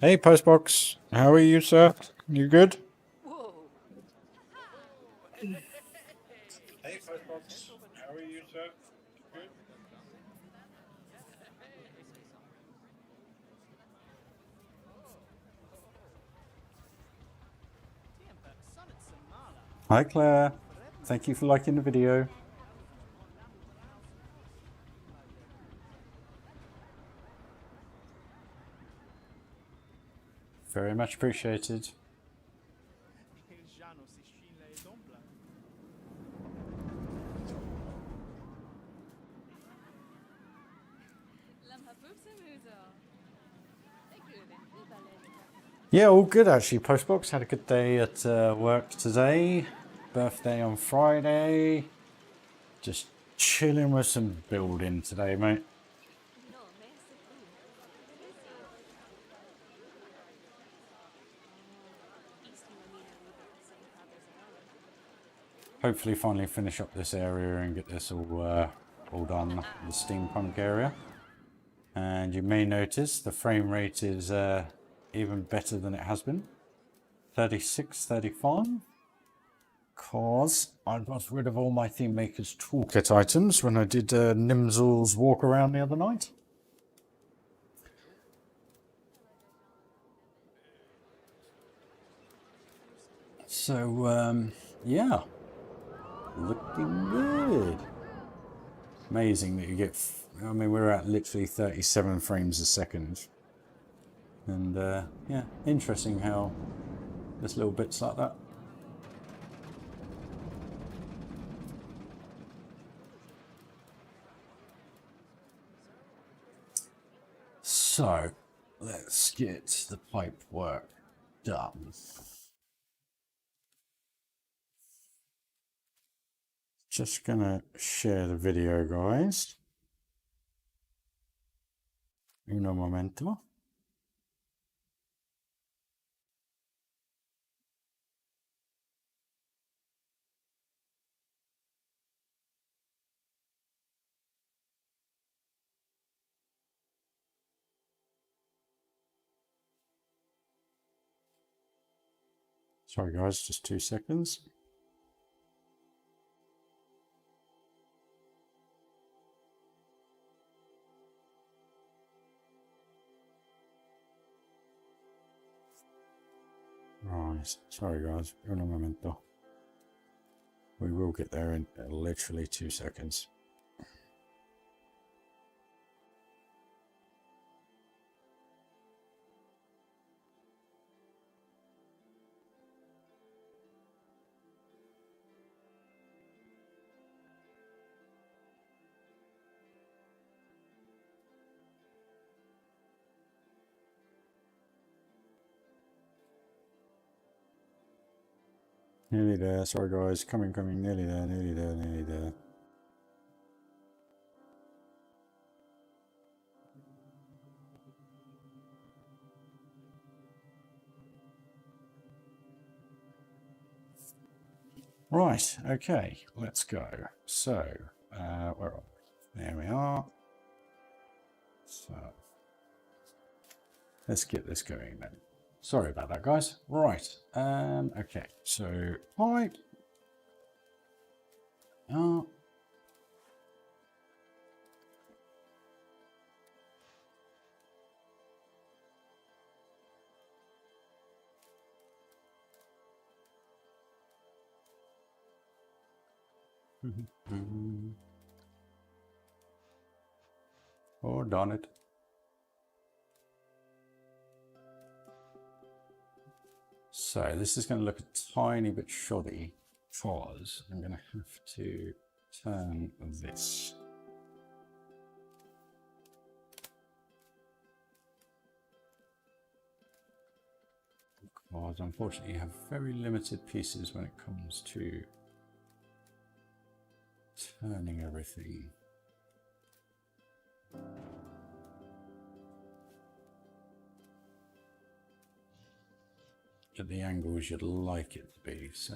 Hey, Postbox. How are you, sir? You good? Hey, Postbox. How are you, sir? Good? Hi, Claire. Thank you for liking the video. Very much appreciated. Yeah, all good actually. Postbox had a good day at work today. Birthday on Friday. Just chilling with some building today, mate. Hopefully finally finish up this area and get this all done, the steampunk area. And you may notice the frame rate is even better than it has been. 36, 35. Because I got rid of all my theme maker's toolkit items when I did Nimzel's walk around the other night. So, yeah, looking good. Amazing that you get, I mean, we're at literally 37 frames a second. And yeah, interesting how there's little bits like that. So, let's get the pipe work done. Just gonna share the video, guys. Un momento. Sorry, guys, just 2 seconds. Right, sorry, guys. Un momento. We will get there in literally 2 seconds. Nearly there. Sorry, guys. Coming. Nearly there, nearly there, nearly there. Right, okay, let's go. So, where are we? There we are. So, let's get this going then. Sorry about that, guys. Right, okay, so pipe. Oh. Oh, darn it. So this is going to look a tiny bit shoddy because I'm going to have to turn this. Because unfortunately you have very limited pieces when it comes to turning everything. At the angles you'd like it to be, so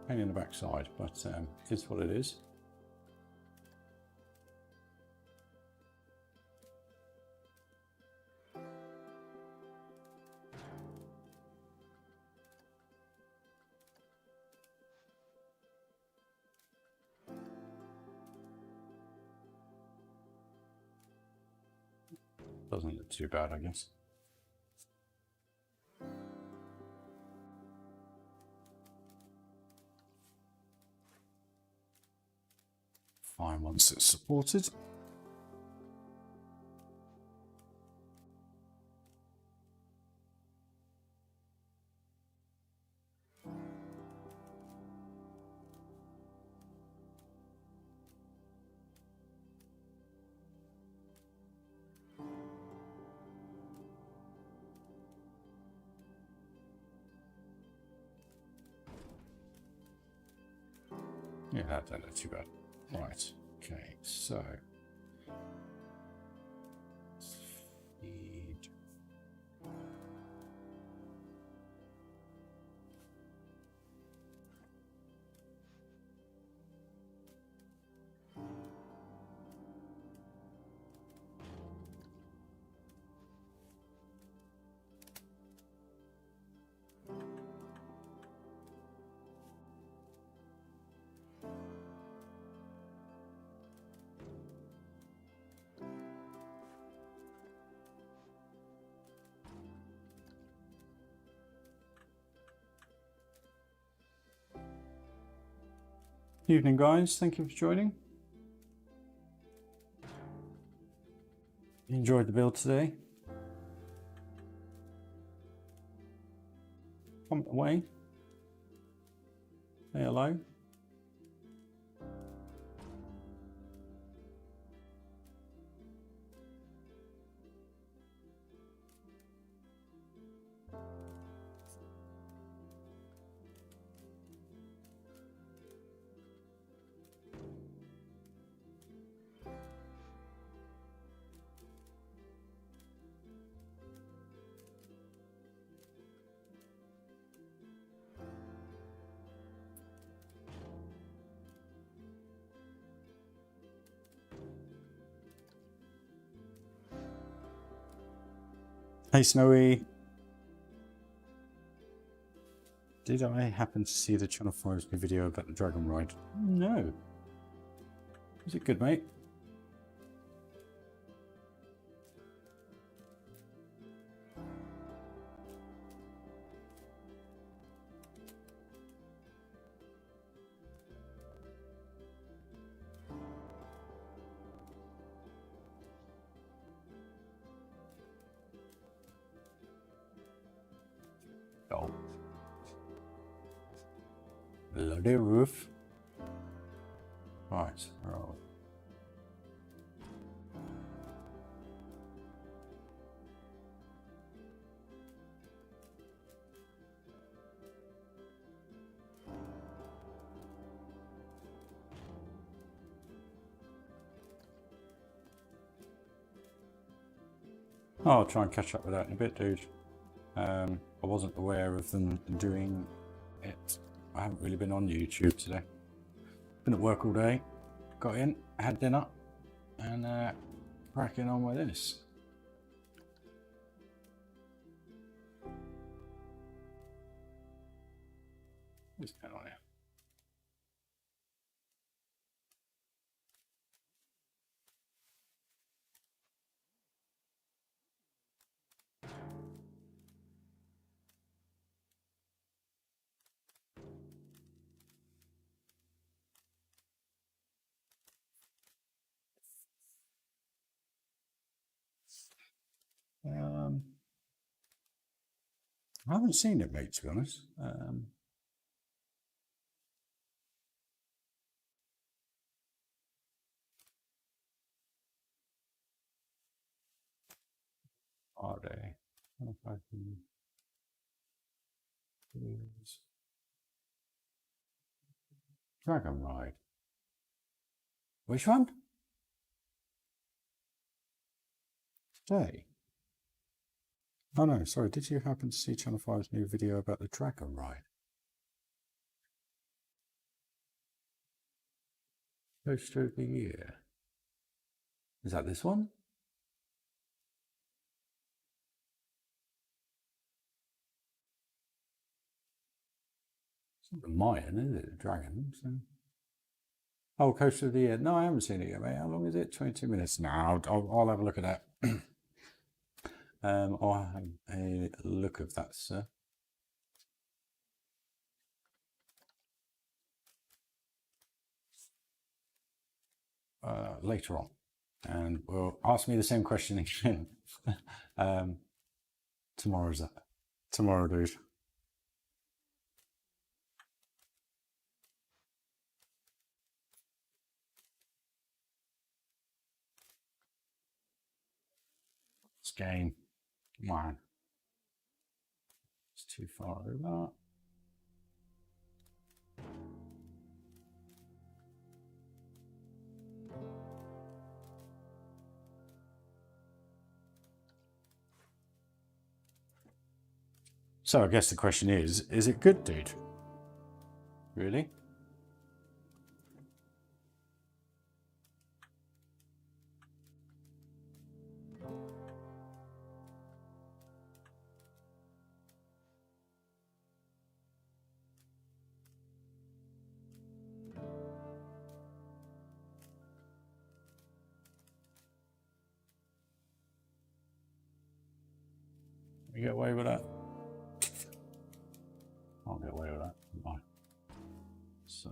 pain in the backside, but it's what it is. Doesn't look too bad, I guess. Fine once it's supported. Yeah, that don't look too bad. Right, okay, so feed. Evening, guys. Thank you for joining. You enjoyed the build today? Comment away. Say hello. Hey Snowy, did I happen to see the Channel 5's new video about the dragon ride? No. Is it good, mate? Oh. Bloody roof. Right, where are we? Oh, I'll try and catch up with that in a bit, dude. I wasn't aware of them doing it. I haven't really been on YouTube today. Been at work all day, got in, had dinner, and cracking on with this. What's going on here? I haven't seen it, mate, to be honest. Are they? I don't know if I can... Dragon Ride. Which one? Today? Oh no, sorry, did you happen to see Channel 5's new video about the Dragon Ride? Coaster of the Year. Is that this one? It's not the Mayan, is it? The dragon. So. Oh, Coaster of the Year. No, I haven't seen it yet, mate. How long is it? 22 minutes. No, I'll have a look at that. I'll have a look of that, sir. Later on, and will ask me the same question again. Tomorrow's that. Tomorrow, dude. It's game. Man. It's too far over. So I guess the question is it good, dude? Really? You get away with that? I'll get away with that. Bye. So.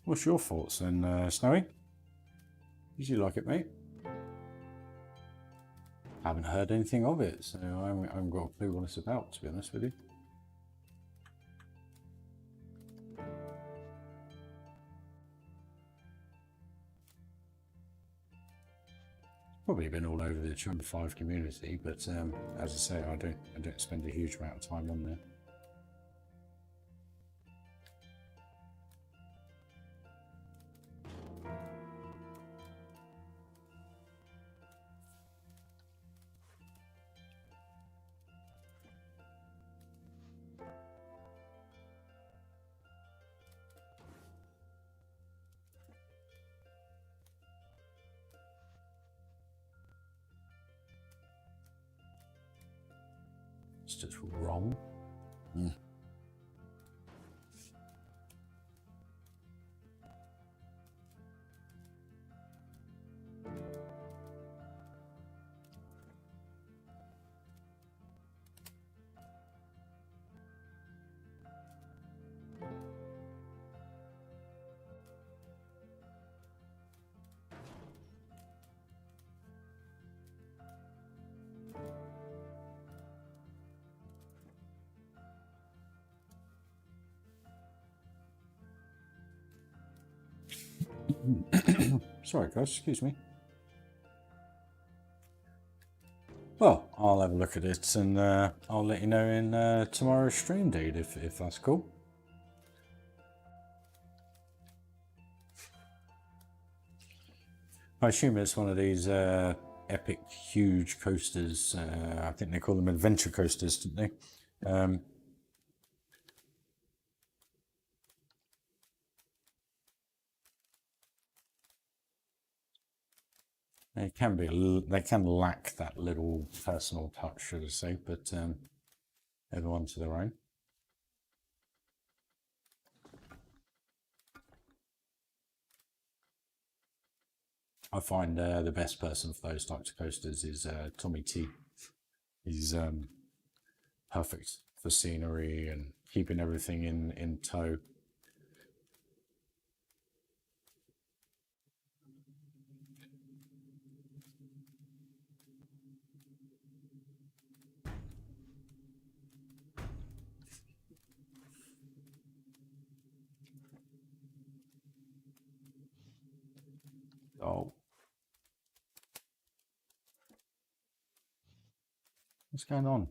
What's your thoughts then, Snowy? Did you like it, mate? I haven't heard anything of it, so I haven't got a clue what it's about, to be honest with you. Probably been all over the 205 community, but as I say, I don't spend a huge amount of time on there. It's just wrong. Sorry, guys, excuse me. Well, I'll have a look at it and I'll let you know in tomorrow's stream, dude, if that's cool. I assume it's one of these epic, huge coasters. I think they call them adventure coasters, didn't they? They can be, they can lack that little personal touch, should I say, but everyone to their own. I find the best person for those types of coasters is Tommy T. He's perfect for scenery and keeping everything in tow. Oh, what's going on?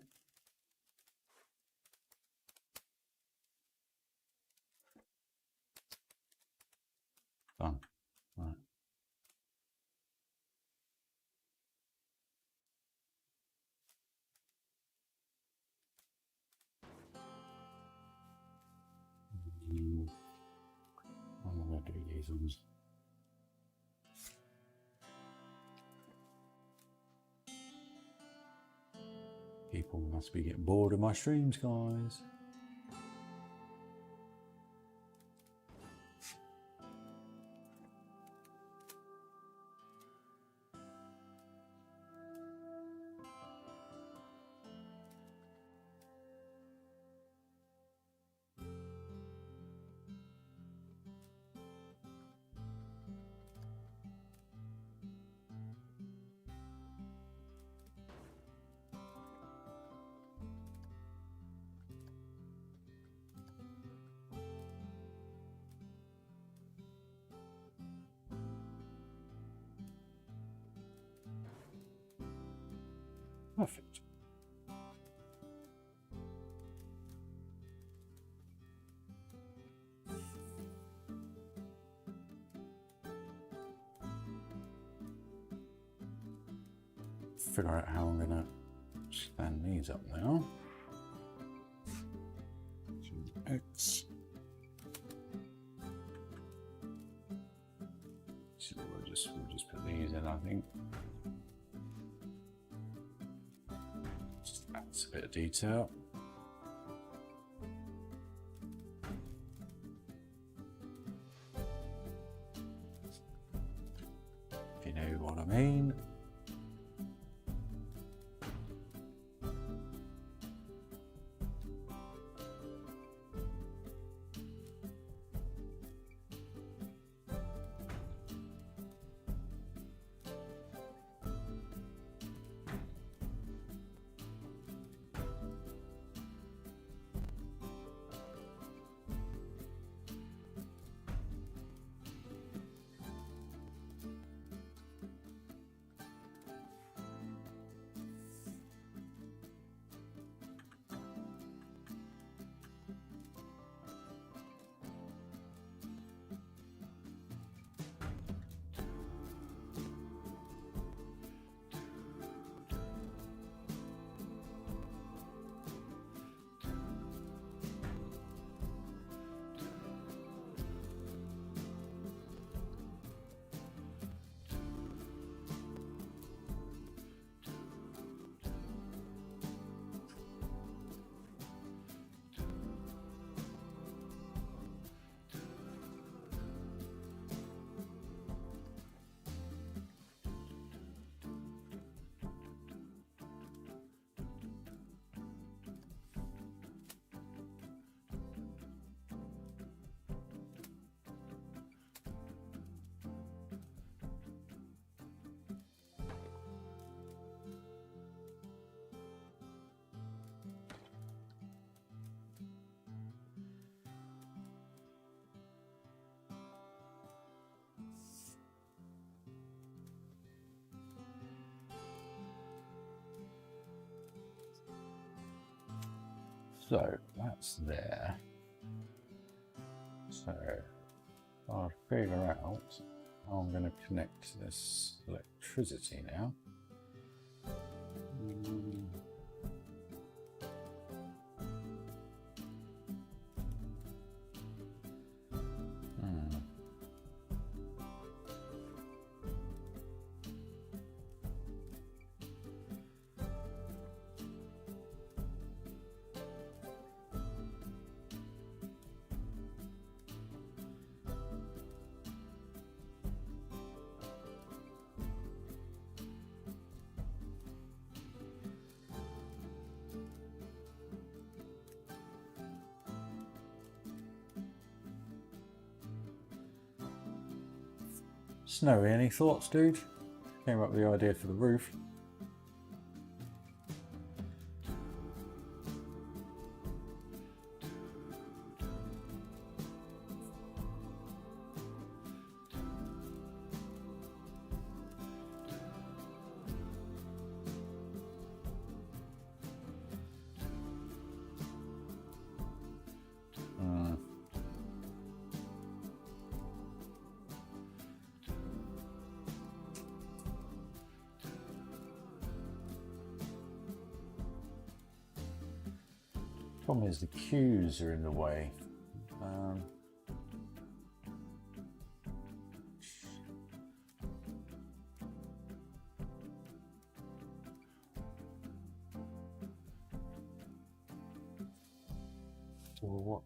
People must be getting bored of my streams, guys. Perfect. Figure out how I'm going to stand these up now. X. So we'll just put these in, I think. Just adds a bit of detail. If you know what I mean. So that's there. So I'll figure out how I'm going to connect this electricity now. Snowy, any thoughts, dude? Came up with the idea for the roof. Problem is the queues are in the way. or what?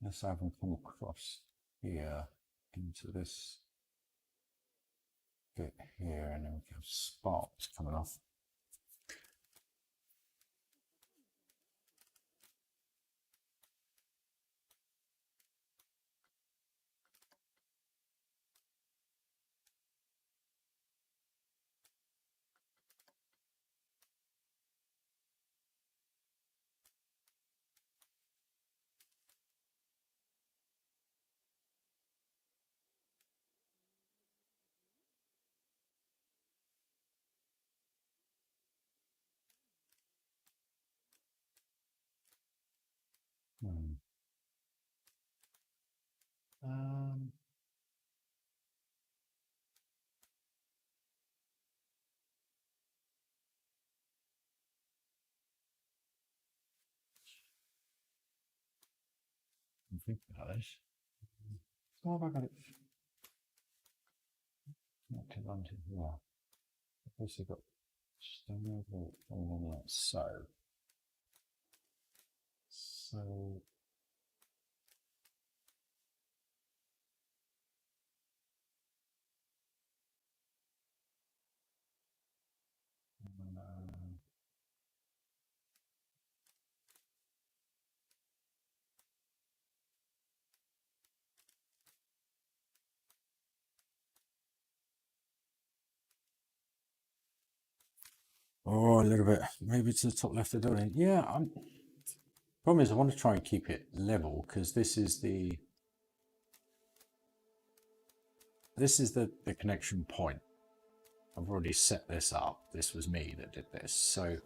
Let's have them come across here into this bit here, and then we have sparks coming off. Um, I'm thinking about this. How have I got it? Not too long to here. I've also got standard on that. So oh, a little bit, maybe to the top left of the building. Yeah, problem is I want to try and keep it level because this is the connection point. I've already set this up. This was me that did this. So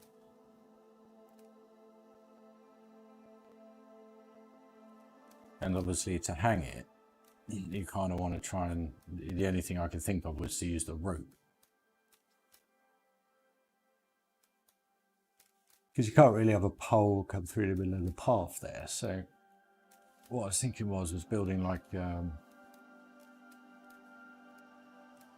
and obviously to hang it, you kind of want to try and, the only thing I could think of was to use the rope. Because you can't really have a pole come through the middle of the path there. So what I was thinking was building like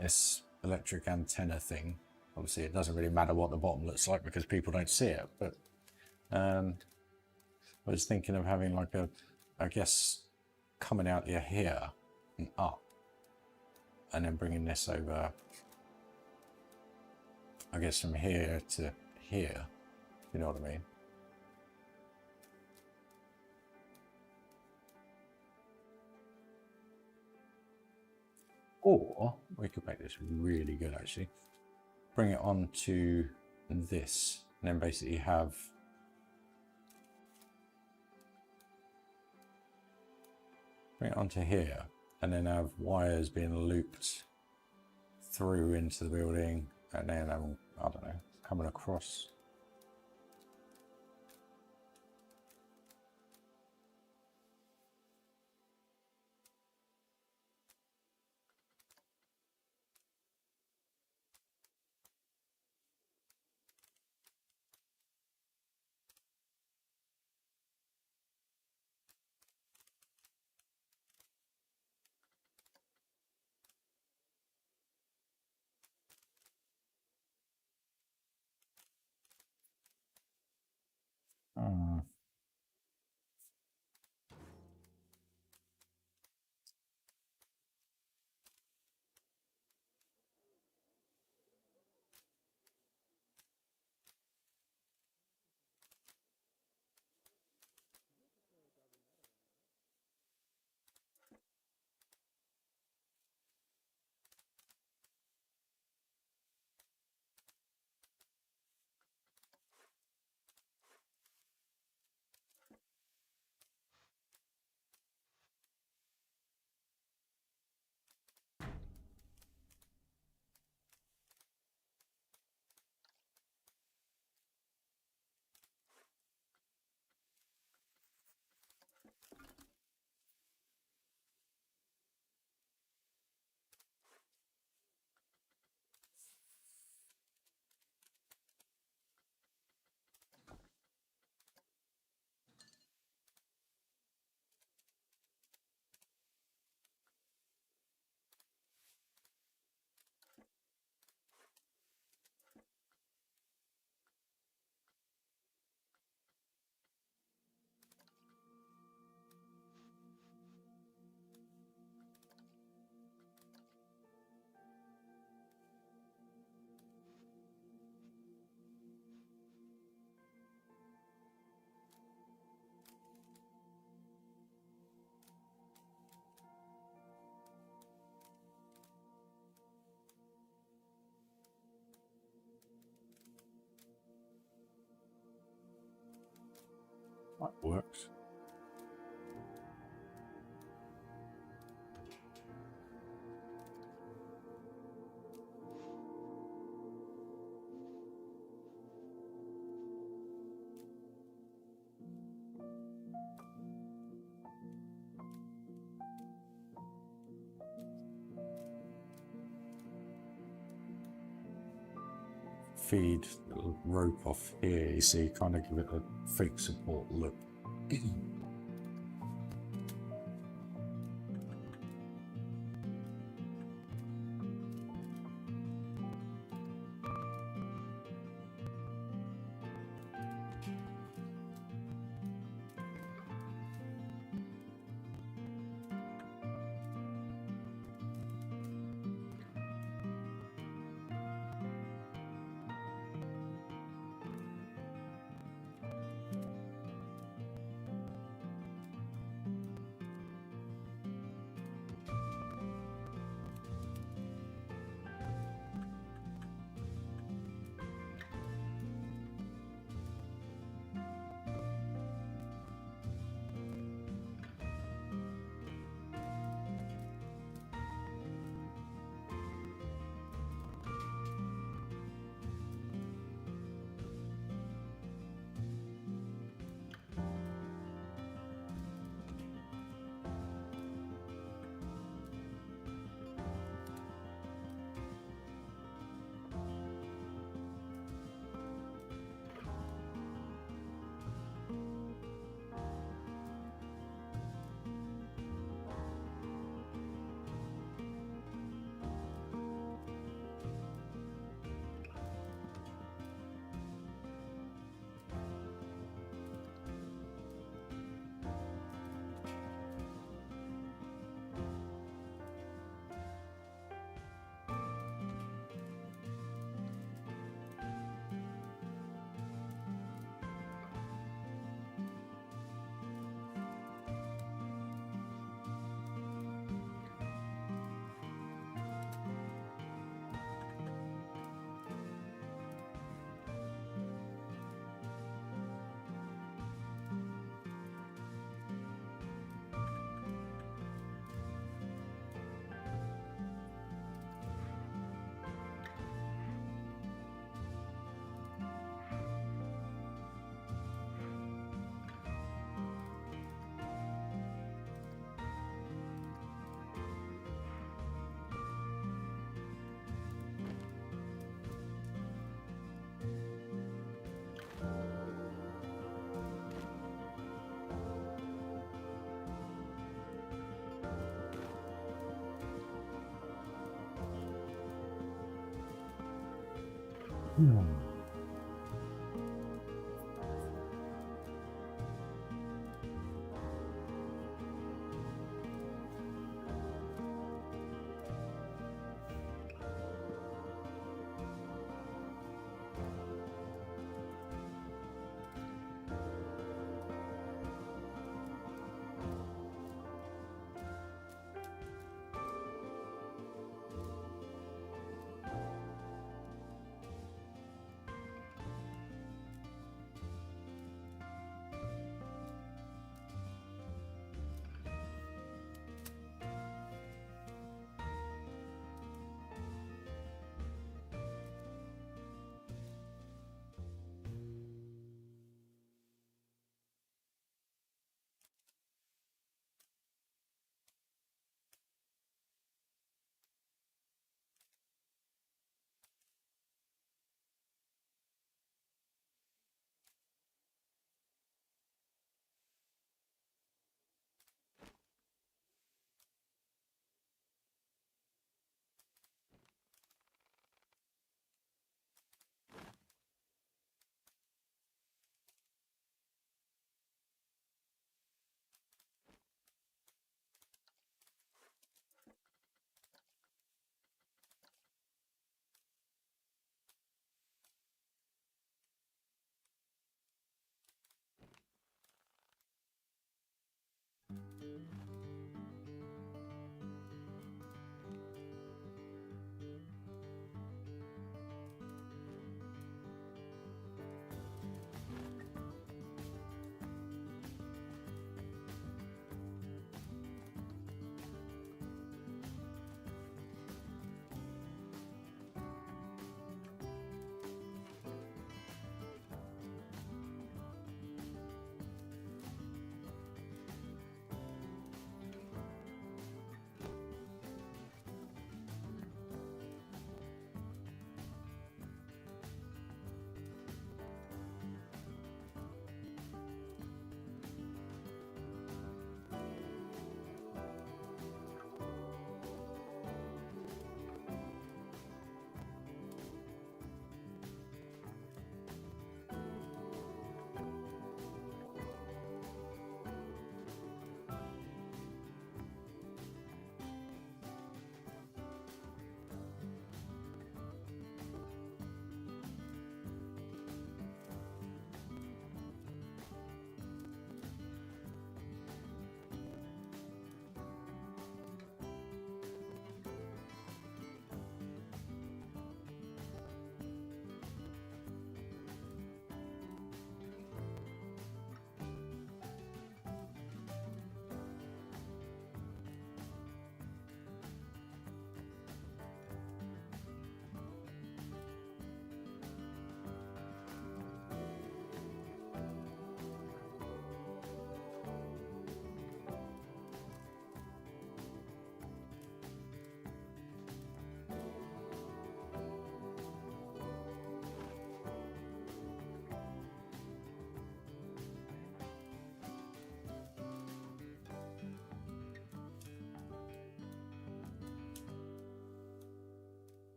this electric antenna thing. Obviously it doesn't really matter what the bottom looks like because people don't see it, but I was thinking of having like a, I guess, coming out here and up, and then bringing this over, I guess, from here to here, you know what I mean? Or we could make this really good actually. Bring it on to this, and then basically have bring it onto here, and then have wires being looped through into the building, and then I don't know, coming across. That works. Feed the rope off here, you see, kind of give it a fake support look.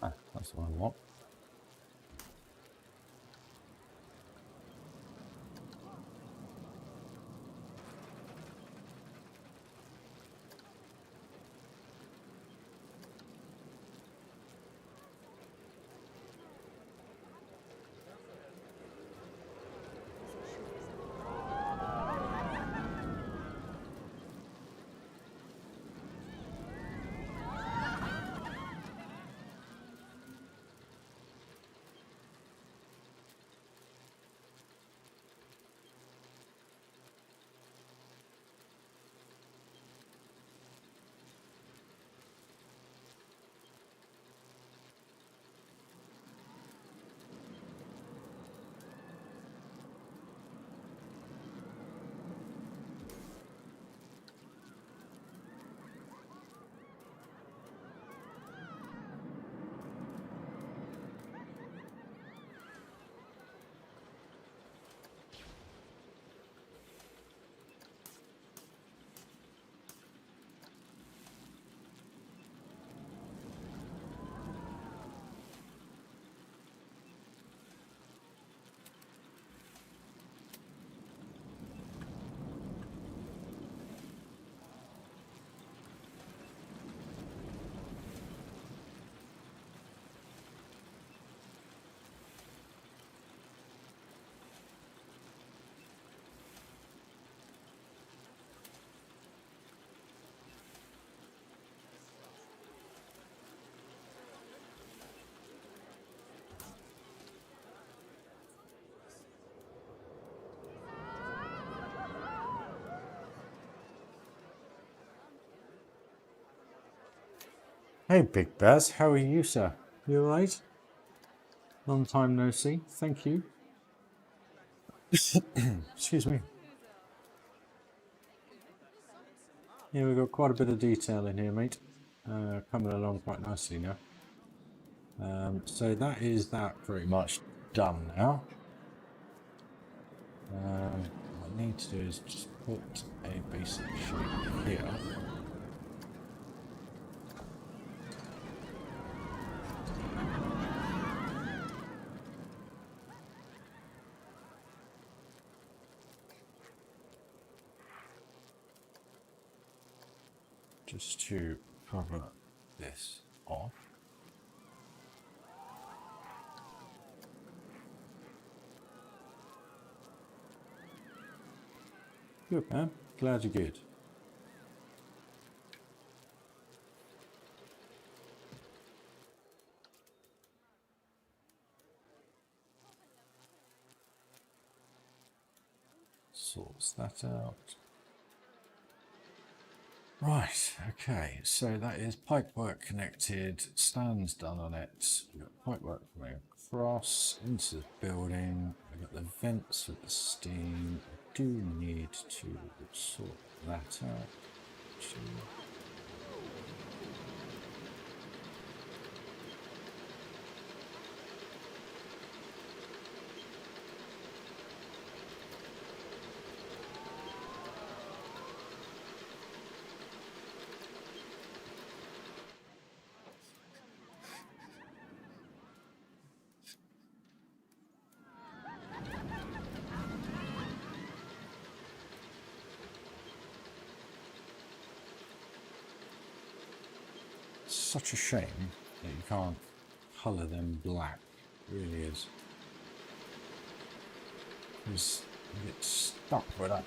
Ah, that's what I want. Hey, Big Baz, how are you, sir? You alright? Long time no see. Thank you. Excuse me. Yeah, we've got quite a bit of detail in here, mate. Coming along quite nicely now. So that is that pretty much done now. What I need to do is just put a basic shape here. Just to cover this off. Good, man. Glad you're good. Sorts that out. Right, okay, so that is pipework connected, stands done on it. We've got pipework coming across into the building. We've got the vents with the steam. I do need to sort that out. Such a shame that you can't colour them black. It really is. Because you get stuck with that.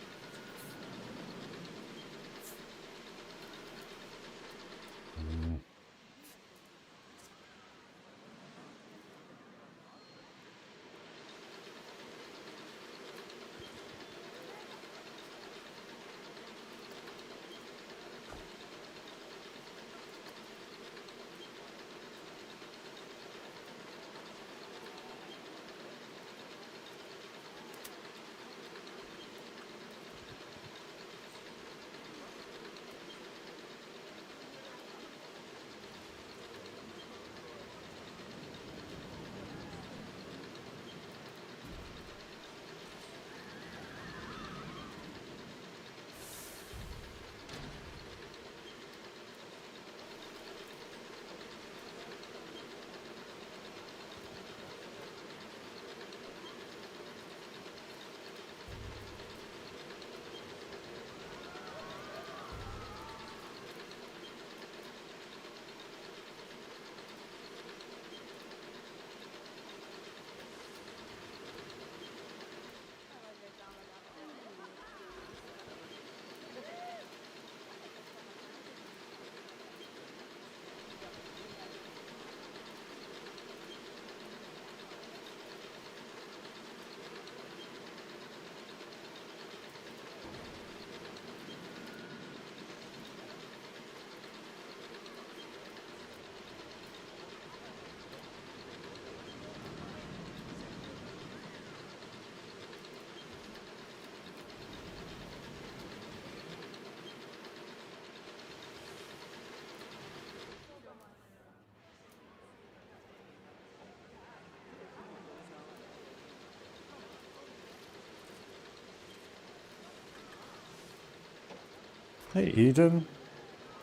Hey Eden.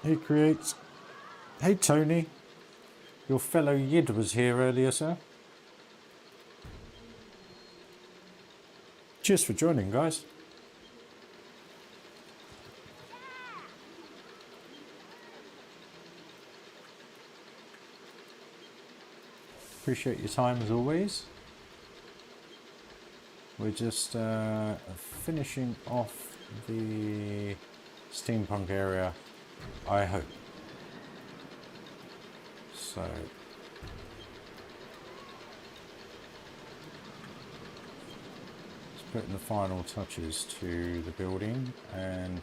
Hey Create. Hey Tony. Your fellow Yid was here earlier, sir. Cheers for joining, guys. Appreciate your time as always. We're just finishing off the steampunk area, I hope. So just putting the final touches to the building and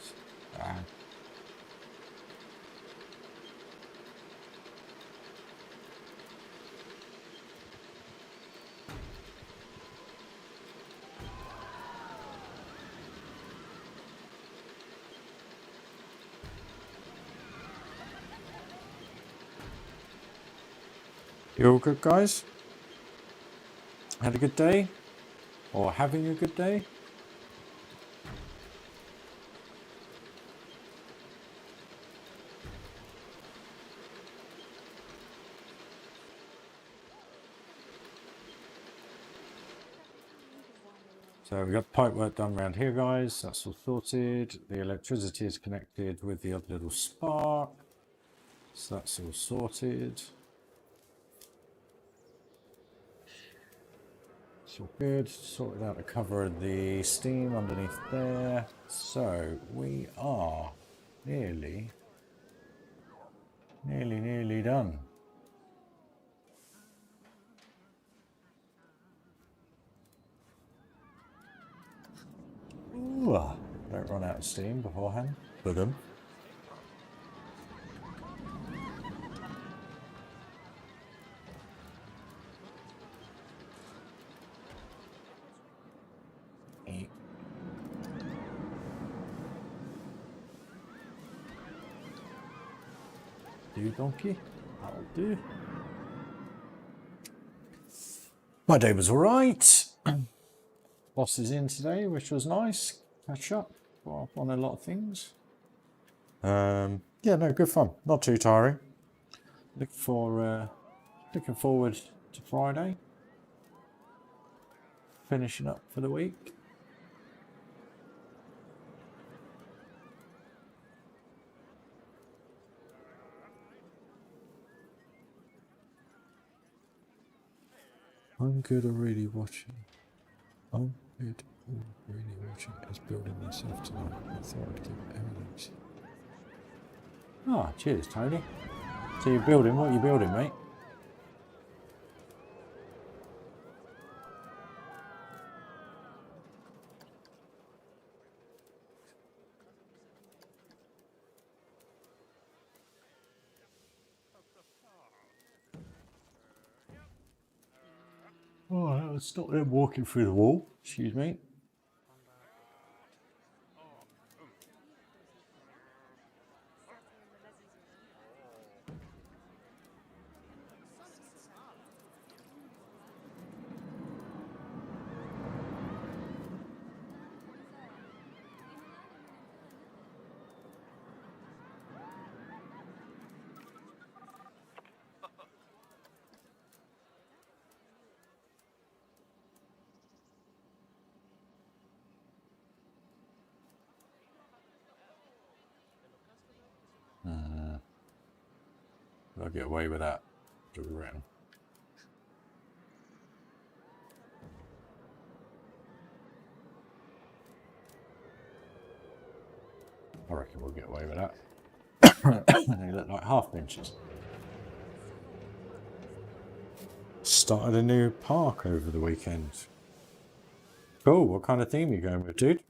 you all good, guys? Had a good day? Or having a good day? So we've got pipe work done around here, guys. That's all sorted. The electricity is connected with the other little spark. So that's all sorted. It's all good. Sorted out the cover of the steam underneath there. So we are nearly done. Ooh, don't run out of steam beforehand. For them. Do donkey? That'll do. My day was alright. Boss is in today, which was nice. Catch up on a lot of things. Yeah, no, good fun. Not too tiring. Looking forward to Friday. Finishing up for the week. I'm good already watching. I'm good already watching us building myself tonight. I thought I'd give evidence. Ah, cheers, Tony. So you're building, what are you building, mate? Oh, it's not them walking through the wall. Excuse me. I'll get away with that. Do it around. I reckon we'll get away with that. They look like half benches. Started a new park over the weekend. Cool, what kind of theme are you going with, dude?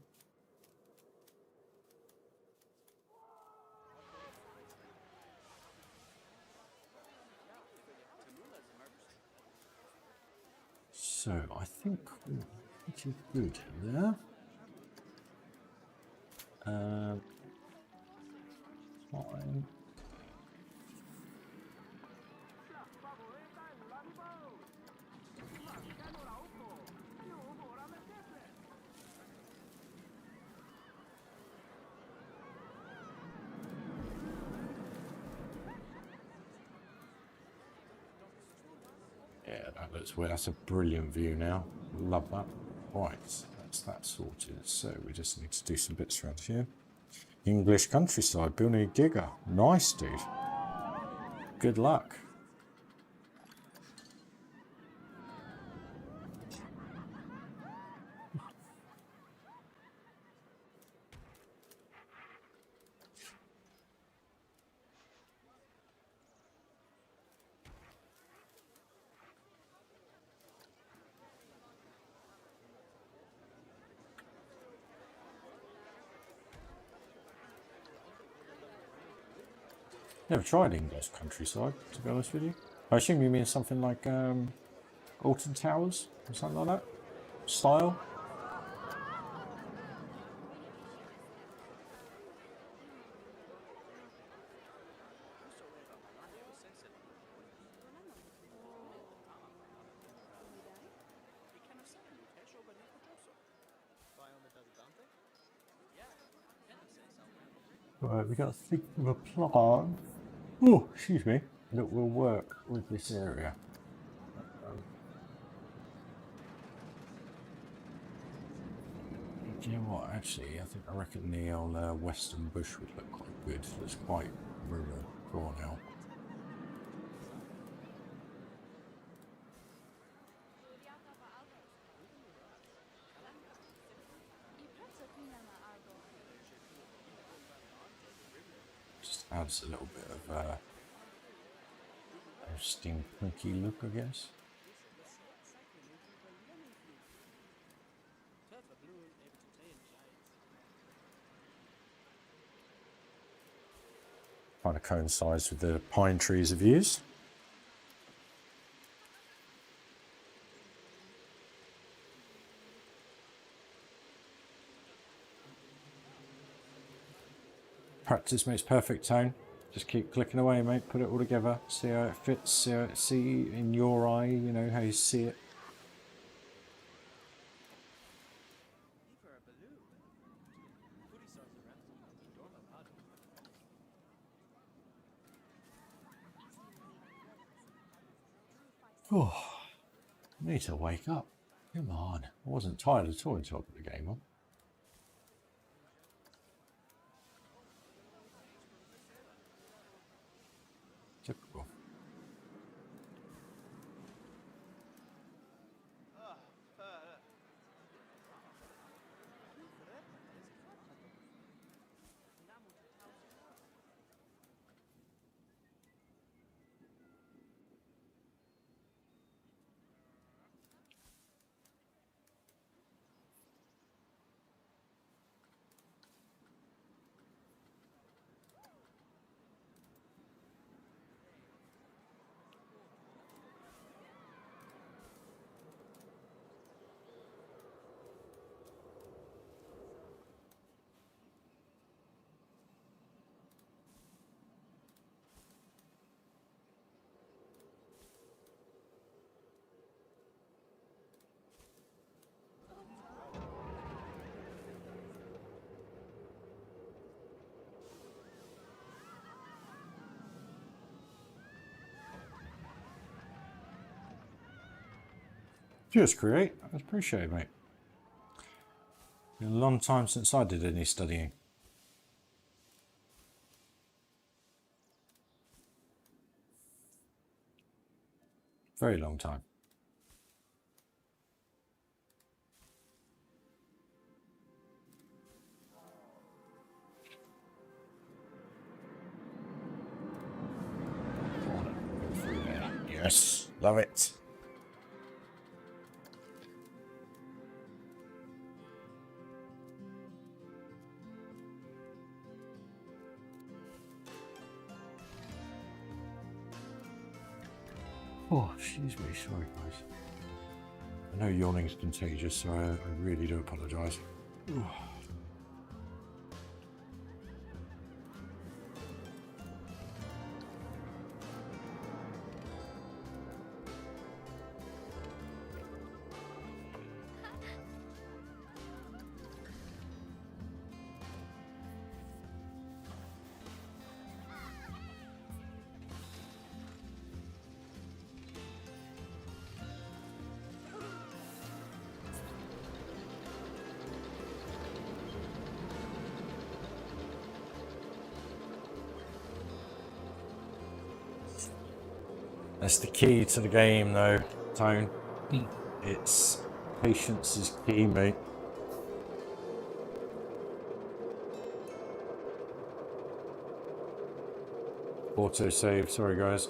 So, I think we're pretty good there. Fine. That looks weird. That's a brilliant view now. Love that. Right, that's that sorted. So we just need to do some bits around here. English countryside, building a gigger. Nice, dude. Good luck. Never tried English countryside, to be honest with you. I assume you mean something like Alton Towers or something like that? Style? Right, we got to think of a plan. Oh, excuse me. That will work with this area. Do you know what? Actually, I reckon the old western bush would look quite good. It's quite rural. Go on now. Just adds a little bit of a steampunky look, I guess. Kind of coincides with the pine trees of use. Practice makes perfect, Tone. Just keep clicking away, mate. Put it all together. See how it fits. See in your eye, you know, how you see it. Oh, I need to wake up. Come on. I wasn't tired at all until I put the game on. Typical. Just create. I appreciate it, mate. Been a long time since I did any studying. Very long time. Go through there. Yes, love it. Oh, excuse me, sorry guys. I know yawning's contagious, so I really do apologise. That's the key to the game, though, Tone. It's patience is key, mate. Auto save, sorry guys.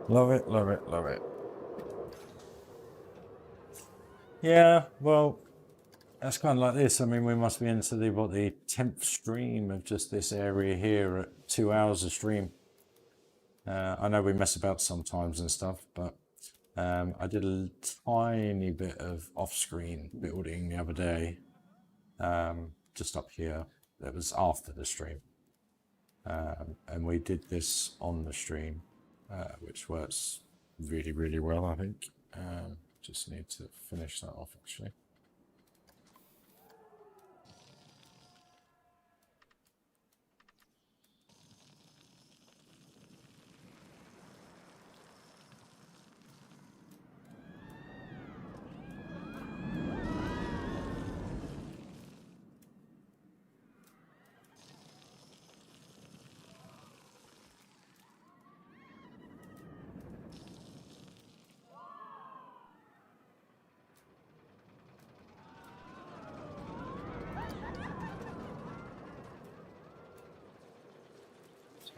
Love it, love it, love it. Yeah, well, that's kind of like this. I mean, we must be into the 10th stream of just this area here at 2 hours a stream. I know we mess about sometimes and stuff, but I did a tiny bit of off-screen building the other day, just up here. That was after the stream, and we did this on the stream, which works really, really well, I think. Just need to finish that off, actually.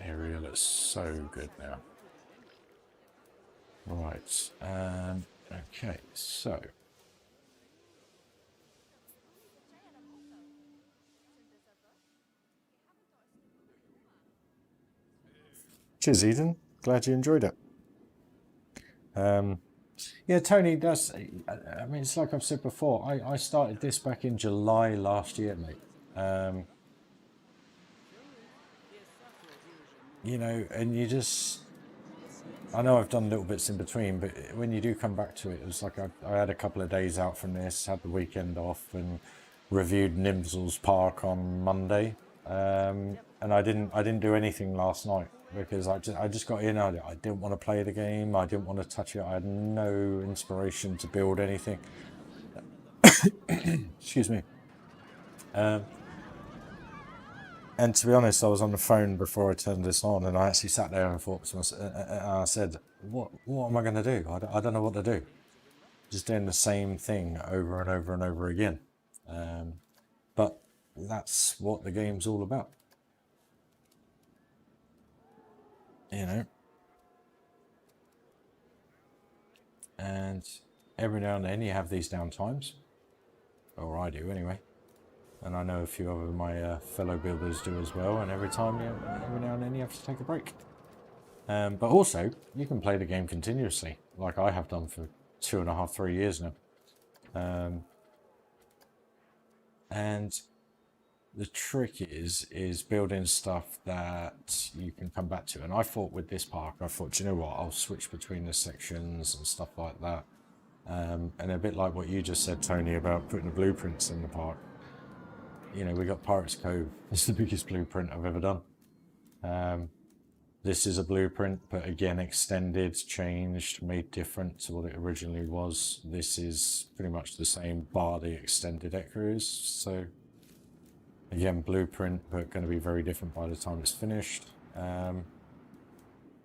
Area looks so good now. Right, okay, so. Cheers, Eden. Glad you enjoyed it. Yeah, Tony, I mean, it's like I've said before, I started this back in July last year, mate. You know, and you just, I know I've done little bits in between, but when you do come back to it, it was like I had a couple of days out from this, had the weekend off, and reviewed Nimsels Park on Monday. And I didn't do anything last night because I just got in. I didn't want to play the game. I didn't want to touch it. I had no inspiration to build anything. Excuse me. And to be honest, I was on the phone before I turned this on, and I actually sat there and thought to myself, I said, "What am I going to do? I don't know what to do. Just doing the same thing over and over and over again." But that's what the game's all about, you know. And every now and then you have these down times, or I do anyway. And I know a few of my fellow builders do as well. And every now and then you have to take a break. But also, you can play the game continuously, like I have done for 2.5, 3 years now. And the trick is building stuff that you can come back to. And I thought with this park, I thought, you know what, I'll switch between the sections and stuff like that. And a bit like what you just said, Tony, about putting the blueprints in the park. You know, we got Pirates Cove. It's the biggest blueprint I've ever done. This is a blueprint, but again, extended, changed, made different to what it originally was. This is pretty much the same, bar the extended echoes. So again, blueprint, but going to be very different by the time it's finished.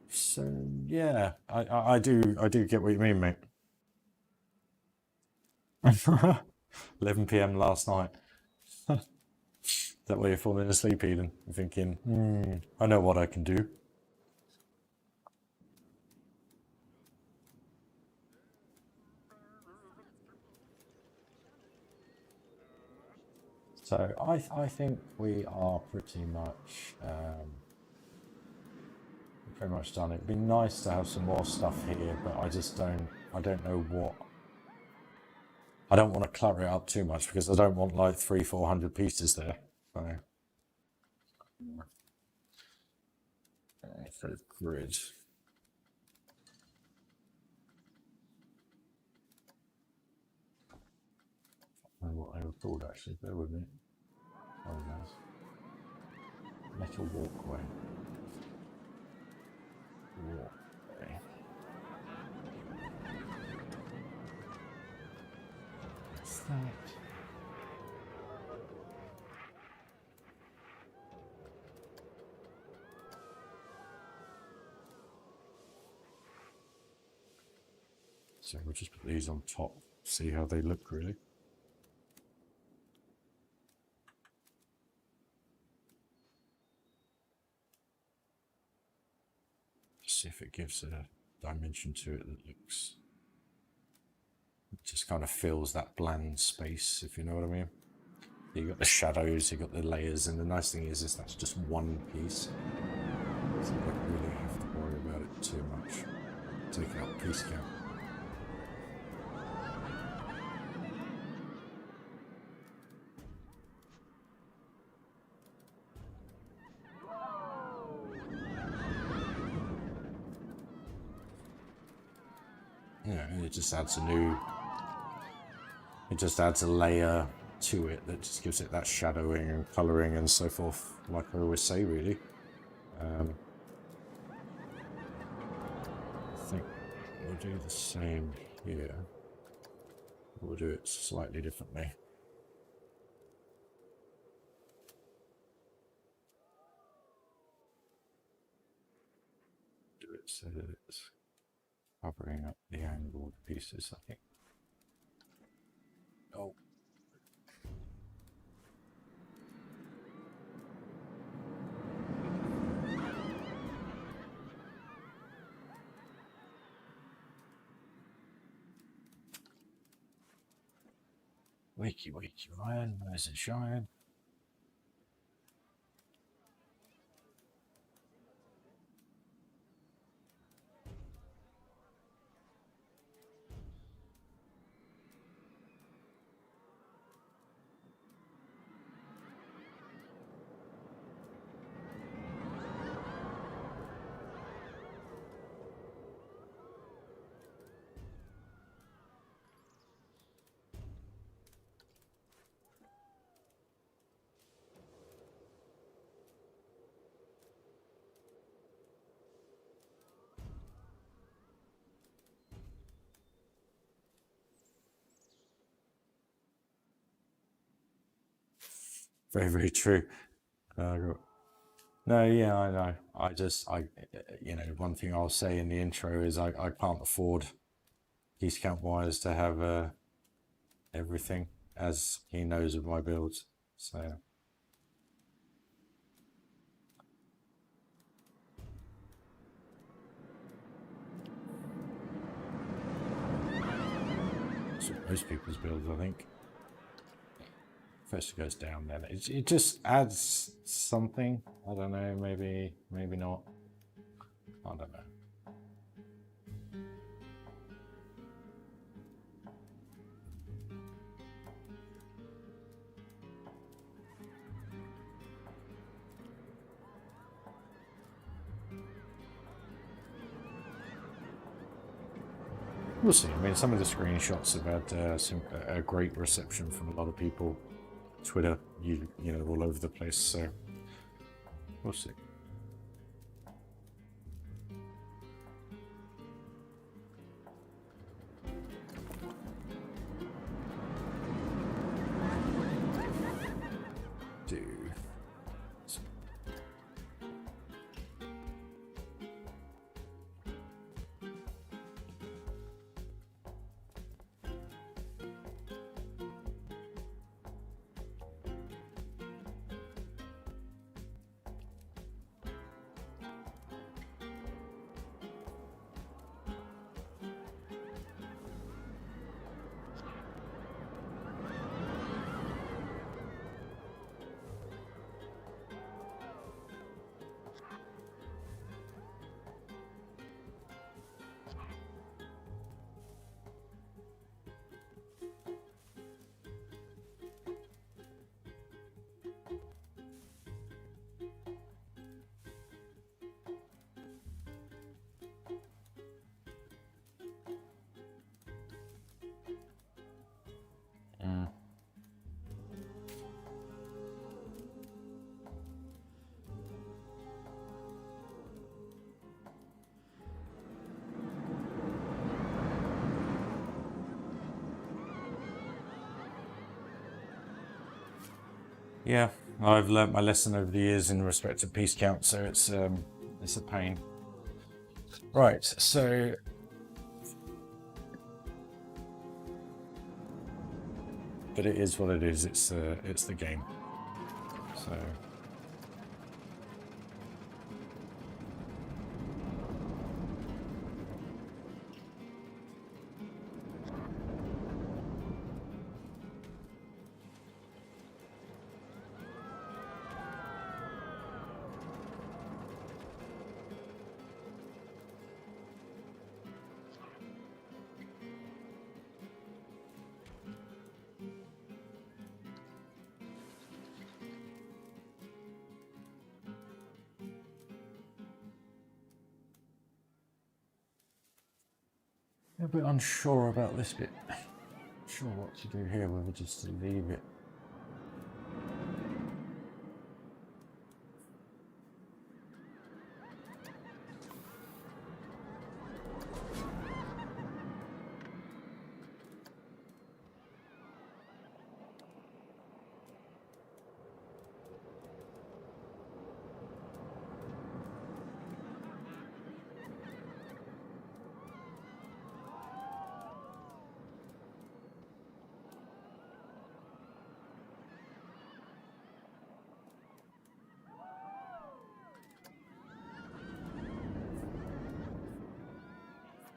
So yeah, I do get what you mean, mate. 11 p.m. last night. That way you're falling asleep, Eden, and thinking, I know what I can do. So I think we are pretty much done. It'd be nice to have some more stuff here, but I don't know what. I don't want to clutter it up too much because I don't want like 300-400 pieces there. So grid. I don't know what they were called actually, bear with me. Oh, nice. Metal walkway. Walkway. What's that? So we'll just put these on top, see how they look really. See if it gives a dimension to it that looks, it just kind of fills that bland space, if you know what I mean. You got the shadows, you got the layers, and the nice thing is that's just one piece. So you don't really have to worry about it too much. Taking up piece count. Yeah, and it just adds a layer to it that just gives it that shadowing and colouring and so forth, like I always say really. I think we'll do the same here. We'll do it slightly differently. Do it so that it's covering up the angled pieces, I think. Oh. Wakey, wakey, Ryan, where's it shine? Very, very true. No, yeah, I know. You know, one thing I'll say in the intro is I can't afford piece count wise to have everything, as he knows of my builds. So that's what most people's builds, I think. First it goes down, then it just adds something. I don't know, maybe not. I don't know. We'll see. I mean, some of the screenshots have had a great reception from a lot of people. Twitter, you know, all over the place. So we'll see. Yeah, I've learnt my lesson over the years in respect to piece count, so it's a pain. Right, so but it is what it is. It's the game. So a bit unsure about this bit. Not sure what to do here, whether just to leave it.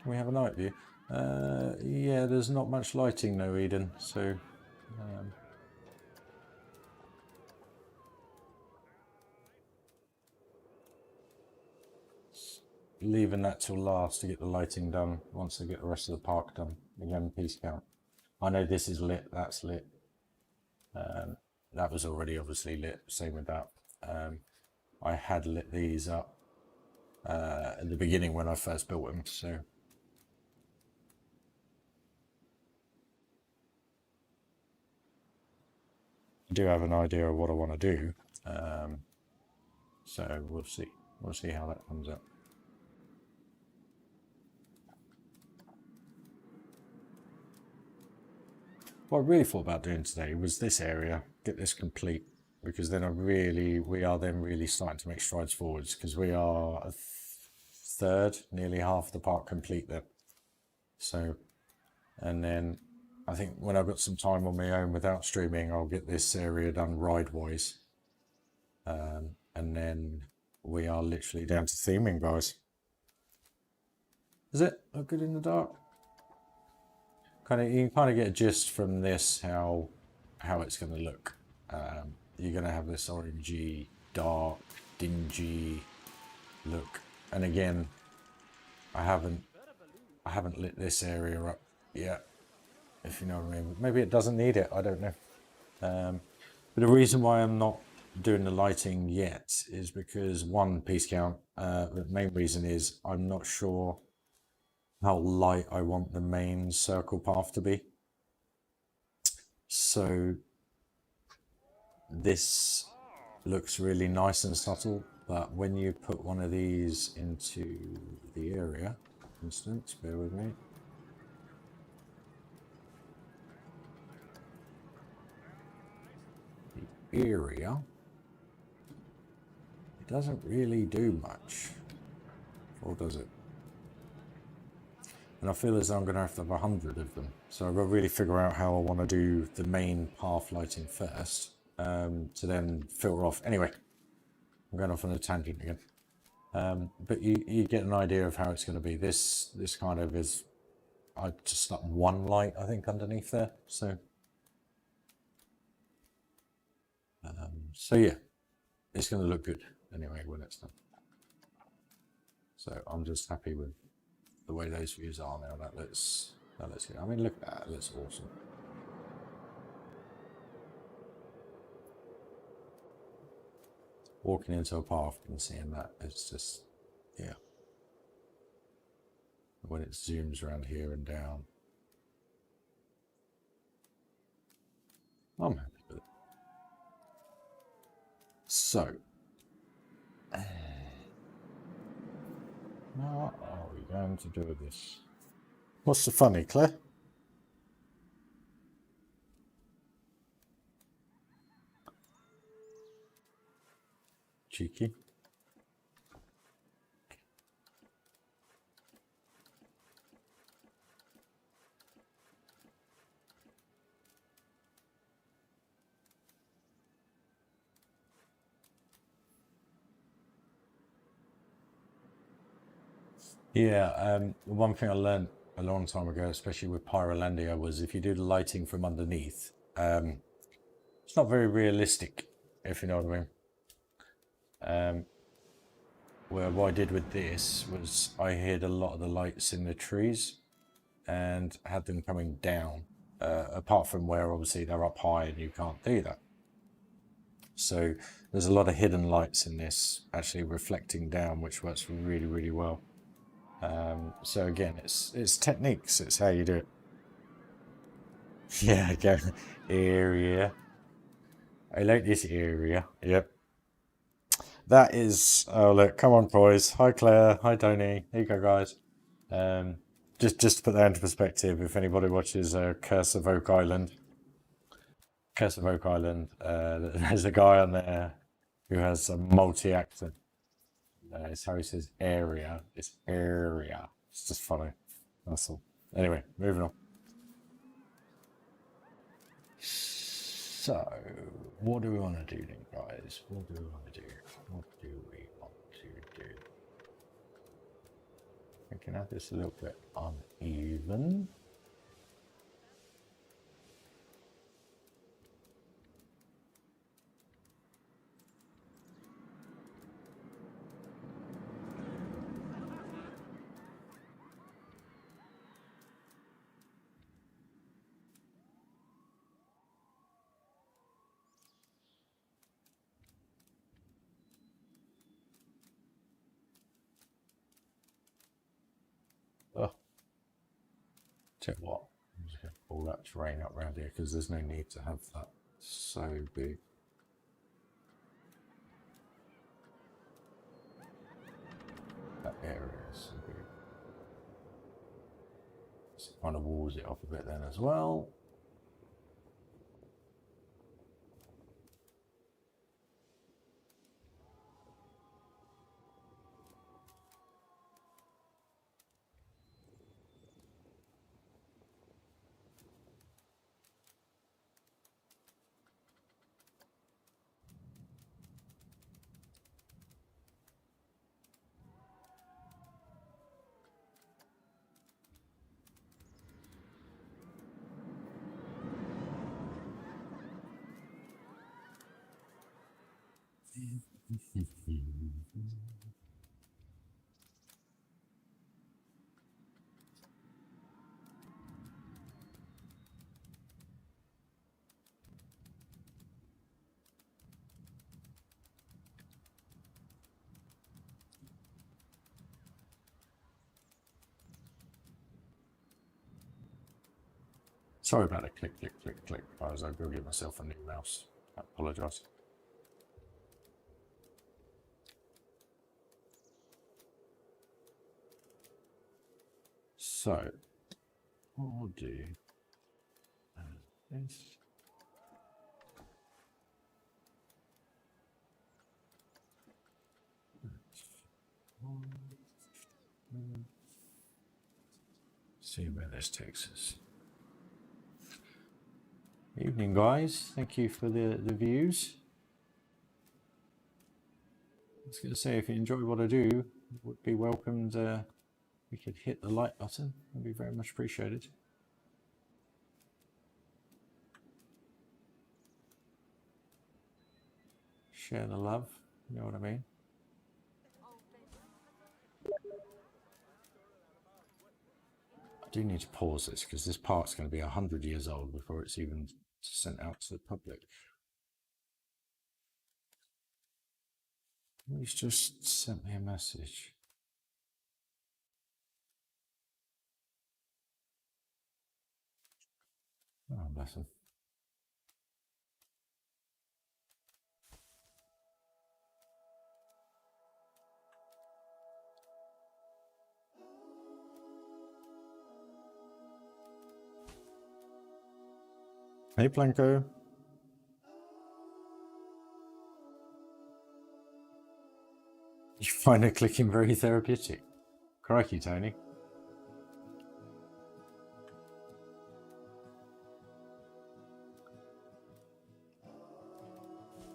Can we have a night view? Yeah, there's not much lighting though, Eden, so leaving that till last to get the lighting done once I get the rest of the park done. Again, piece count. I know this is lit, that's lit. That was already obviously lit, same with that. I had lit these up at the beginning when I first built them, so I do have an idea of what I want to do. So we'll see how that comes out. What I really thought about doing today was this area, get this complete, because then we are then really starting to make strides forwards, because we are a third, nearly half the park complete there. So, and then I think when I've got some time on my own without streaming, I'll get this area done ride-wise. And then we are literally down to theming, guys. Does it look good in the dark? You can kind of get a gist from this how it's going to look. You're going to have this orangey, dark, dingy look. And again, I haven't lit this area up yet, if you know what I mean. Maybe it doesn't need it, I don't know. But the reason why I'm not doing the lighting yet is because one, piece count. The main reason is I'm not sure how light I want the main circle path to be. So this looks really nice and subtle, but when you put one of these into the area, for instance, bear with me. The area, it doesn't really do much, or does it? And I feel as though I'm going to have 100 of them. So I've got to really figure out how I want to do the main path lighting first, to then filter off. Anyway, I'm going off on a tangent again. But you get an idea of how it's going to be. This kind of is, I just stuck one light, I think, underneath there. So, so yeah, it's going to look good anyway when it's done. So I'm just happy with the way those views are now. That looks good. I mean, look at that, it looks awesome. Walking into a park and seeing that, it's just, yeah. When it zooms around here and down. I'm happy with it. So, now what are we going to do with this? What's the funny, Claire? Cheeky. Yeah, one thing I learned a long time ago, especially with Pyrolandia, was if you do the lighting from underneath, it's not very realistic, if you know what I mean. Where what I did with this was I hid a lot of the lights in the trees and had them coming down, apart from where obviously they're up high and you can't do that. So there's a lot of hidden lights in this actually reflecting down, which works really, really well. So again, it's techniques, it's how you do it. Yeah, go area. I like this area. Yep. That is, oh look, come on boys. Hi Claire, hi Tony. Here you go guys. Just to put that into perspective, if anybody watches Curse of Oak Island, there's a guy on there who has a multi-accent. It's how he says area. It's area. It's just funny. That's all. Anyway, moving on. So, what do we want to do then, guys? What do we want to do? What do we want to do? We can have this a little bit uneven. Oh, check what? I'm just going to pull that terrain up around here because there's no need to have that so big. That area is so big. So it kind of walls it off a bit then as well. Sorry about the click, click, click, click. I was going to get myself a new mouse. I apologise. So, what I'll do is see where this takes us. Evening, guys. Thank you for the views. I was going to say, if you enjoy what I do, you would be welcomed. We could hit the like button. It'd be very much appreciated. Share the love. You know what I mean? I do need to pause this because this part's going to be 100 years old before it's even sent out to the public. He's just sent me a message. Oh, bless him. Hey, Planko. You find the clicking very therapeutic. Crikey, Tony.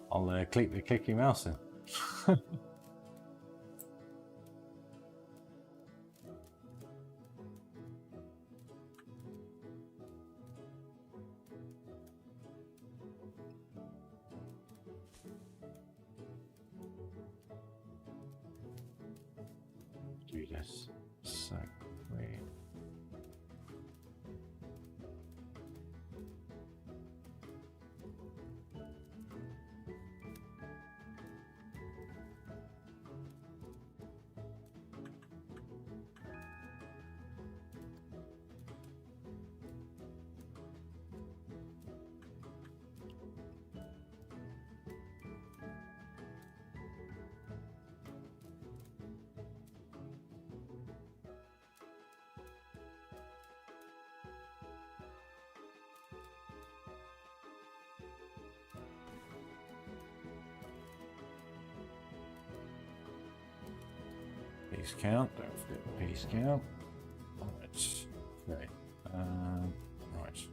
I'll click the clicky mouse then. Do this. So, wait. Piece count, don't forget the piece count. Right, okay. Right.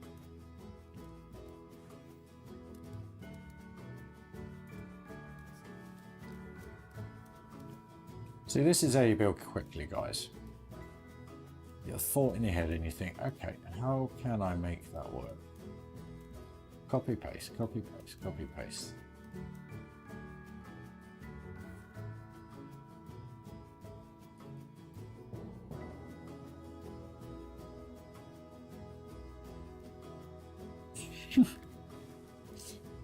See, this is how you build quickly, guys. You have thought in your head and you think, okay, how can I make that work? Copy, paste, copy, paste, copy, paste.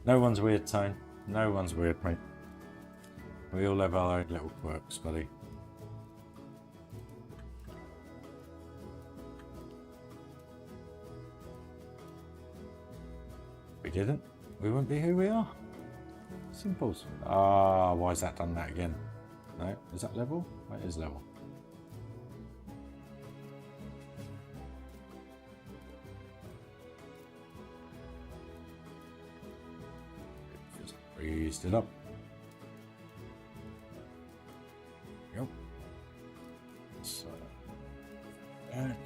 No one's weird, Tone. No one's weird, mate. We all have our own little quirks, buddy. If we didn't, we wouldn't be who we are. Simples. Ah, why has that done that again? No, is that level? That is level. Just raised it up. Yep. So, back.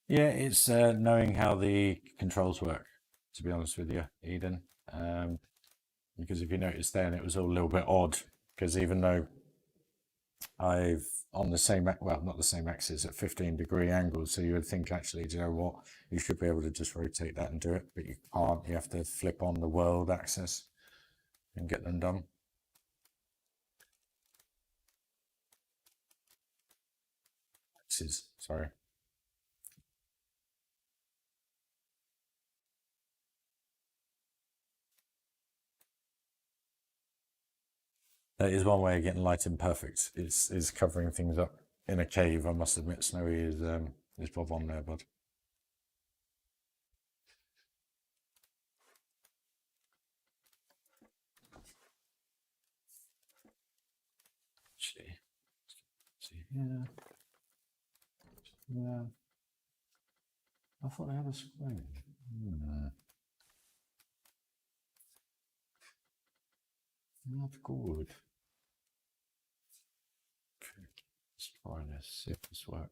Yeah, it's knowing how the controls work, to be honest with you, Eden. Because if you noticed then, it was all a little bit odd, because even though I've on the same, well, not the same axis at 15-degree angles, so you would think actually, do you know what, you should be able to just rotate that and do it, but you can't. You have to flip on the world axis and get them done. Axis, sorry. That is one way of getting light imperfect. Is covering things up in a cave. I must admit, Snowy is Bob on there, bud. Actually, see here. Yeah. I thought I had a square. Not good. Okay, let's try this, see if this works.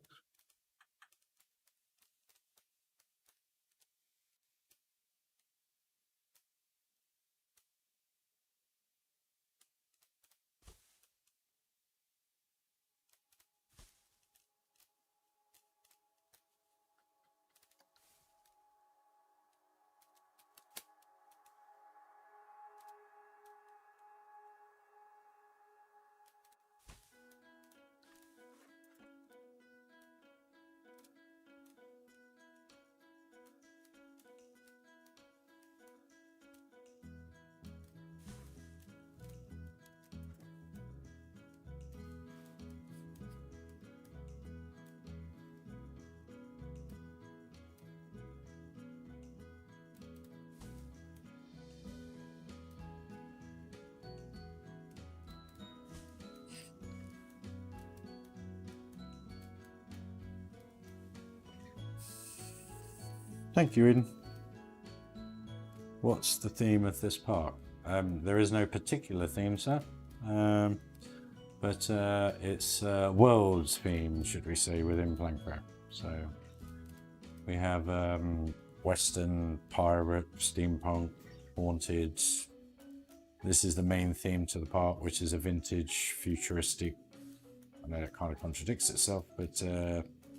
Thank you, Eden. What's the theme of this park? There is no particular theme, sir, but it's world's theme, should we say, within Blankro. So we have Western, pirate, steampunk, haunted. This is the main theme to the park, which is a vintage, futuristic. I know it kind of contradicts itself, but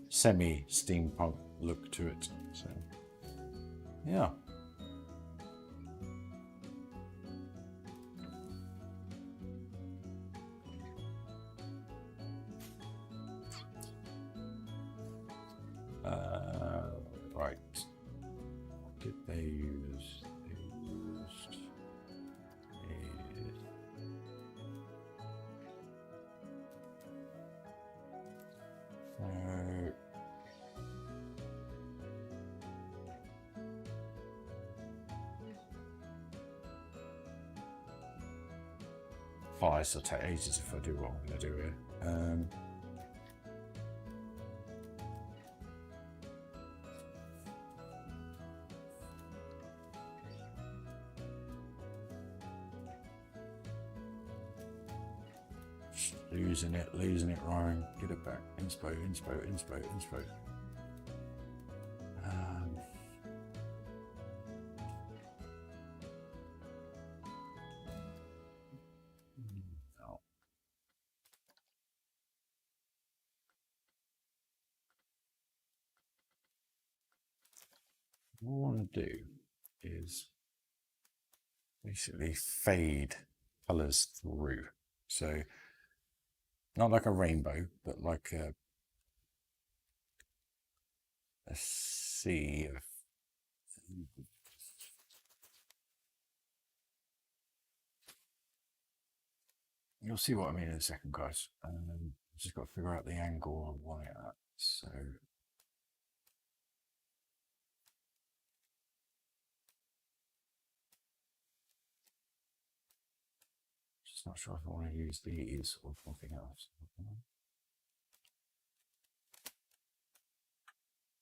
semi-steampunk look to it. So yeah. Right. What did they use? They used oh, this will take ages if I do what I'm going to do here. Losing it, Ryan. Get it back. Inspo. No. What I want to do is basically fade colors through. So not like a rainbow, but like a sea of. You'll see what I mean in a second, guys. Just got to figure out the angle I want it at. So just not sure if I want to use these or something else.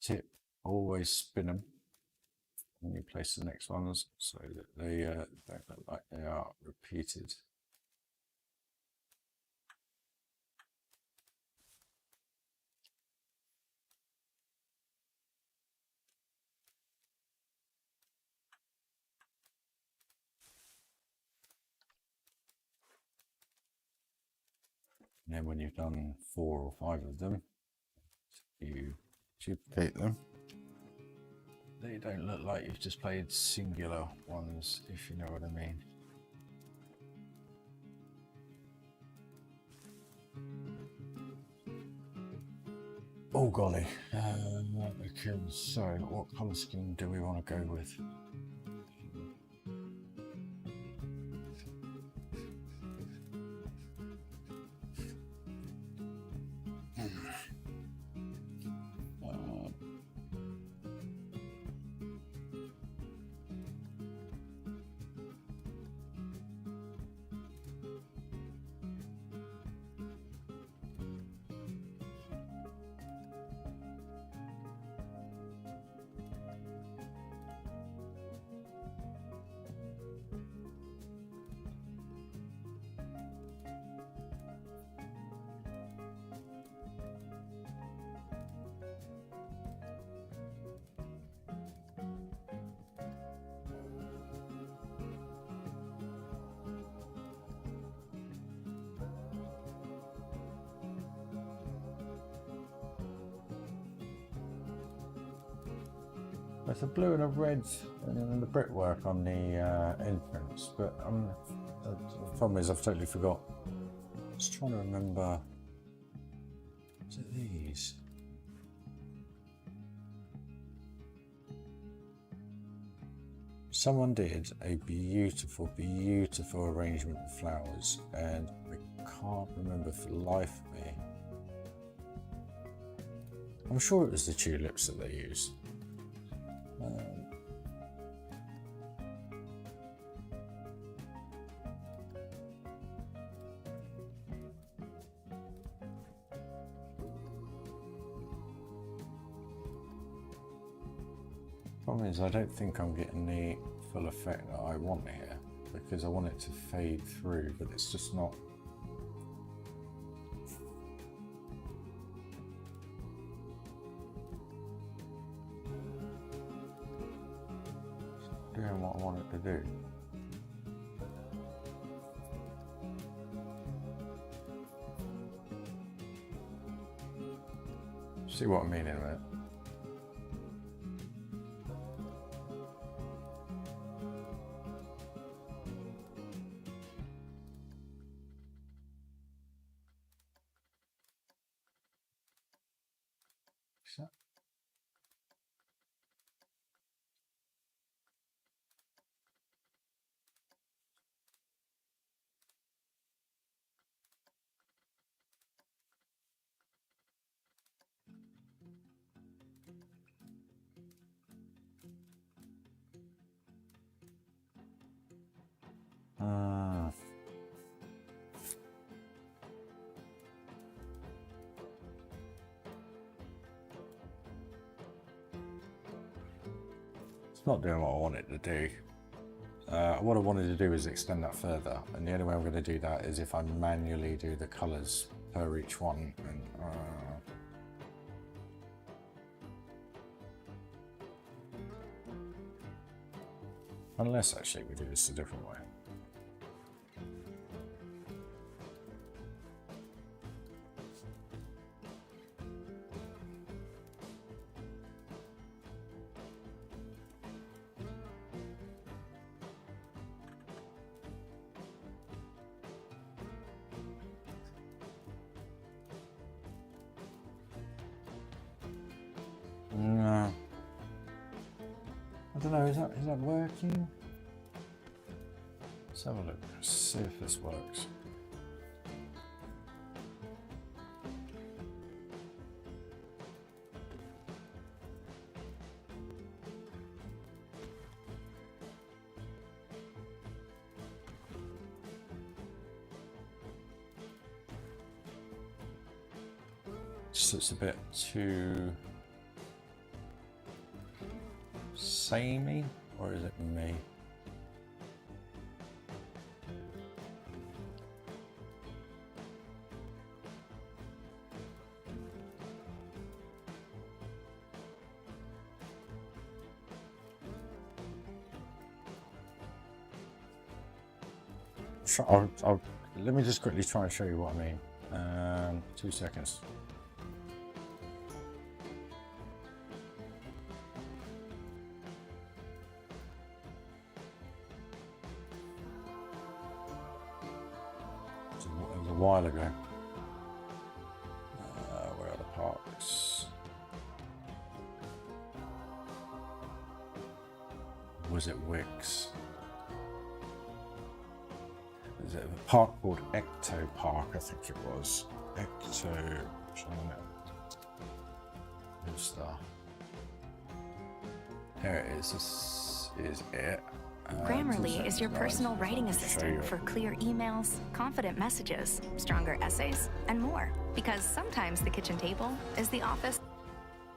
Tip: always spin them when you place the next ones so that they don't look like they are repeated. And then when you've done 4 or 5 of them, you duplicate them. They don't look like you've just played singular ones, if you know what I mean. Oh golly. Okay, so what colour scheme do we want to go with? There's a blue and a red and the brickwork on the entrance, but the problem is I've totally forgot. Just trying to remember. Is it these? Someone did a beautiful, beautiful arrangement of flowers, and I can't remember for the life of me. I'm sure it was the tulips that they used. Problem is, I don't think I'm getting the full effect that I want here, because I want it to fade through, but it's just not. Doing what I want it to do. See what I mean in a minute. It's not doing what I want it to do. What I wanted to do is extend that further, and the only way I'm going to do that is if I manually do the colours per each one. And, unless actually we do this a different way. No. I don't know, is that working? Let's have a look, see if this works. Just looks a bit too samey, or is it me? Let me just quickly try and show you what I mean. 2 seconds. It was a while ago. Where are the parks? Was it Wicks? Is it a park called Ecto Park? I think it was. Ecto. Star. There it is. This is it. Grammarly is your personal writing assistant for clear emails, confident messages, stronger essays, and more. Because sometimes the kitchen table is the office.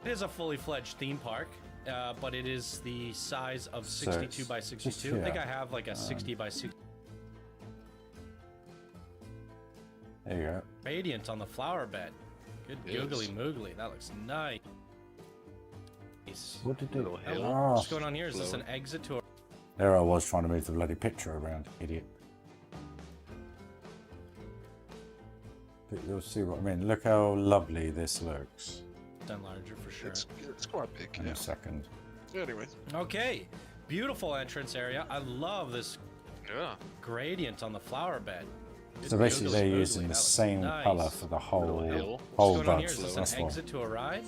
It is a fully fledged theme park, but it is the size of 62 by 62. I think I have like a 60 by 60. There you go. Radiant on the flower bed. Good googly moogly. That looks nice. What did it do? What's going on here? Is this an exit to a... There I was trying to move the bloody picture around, idiot. But you'll see what I mean. Look how lovely this looks. Done larger for sure. It's quite big. In a second. Yeah, anyway. Okay. Beautiful entrance area. I love this gradient on the flower bed. So basically they're using the same colour for the whole bud. Is this an exit to a ride?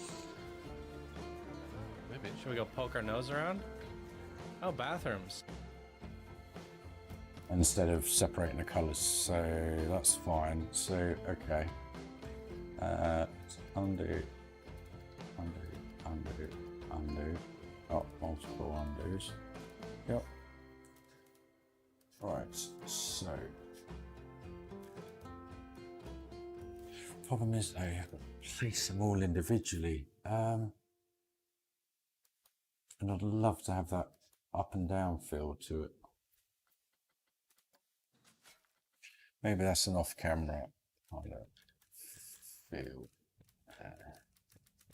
Maybe. Should we go poke our nose around? Oh, bathrooms. Instead of separating the colours, so that's fine. So, okay. Undo. Oh, multiple undos. Yep. Right, so. Problem is, I have to place them all individually. And I'd love to have that up and down feel to it. Maybe that's an off-camera kind of feel.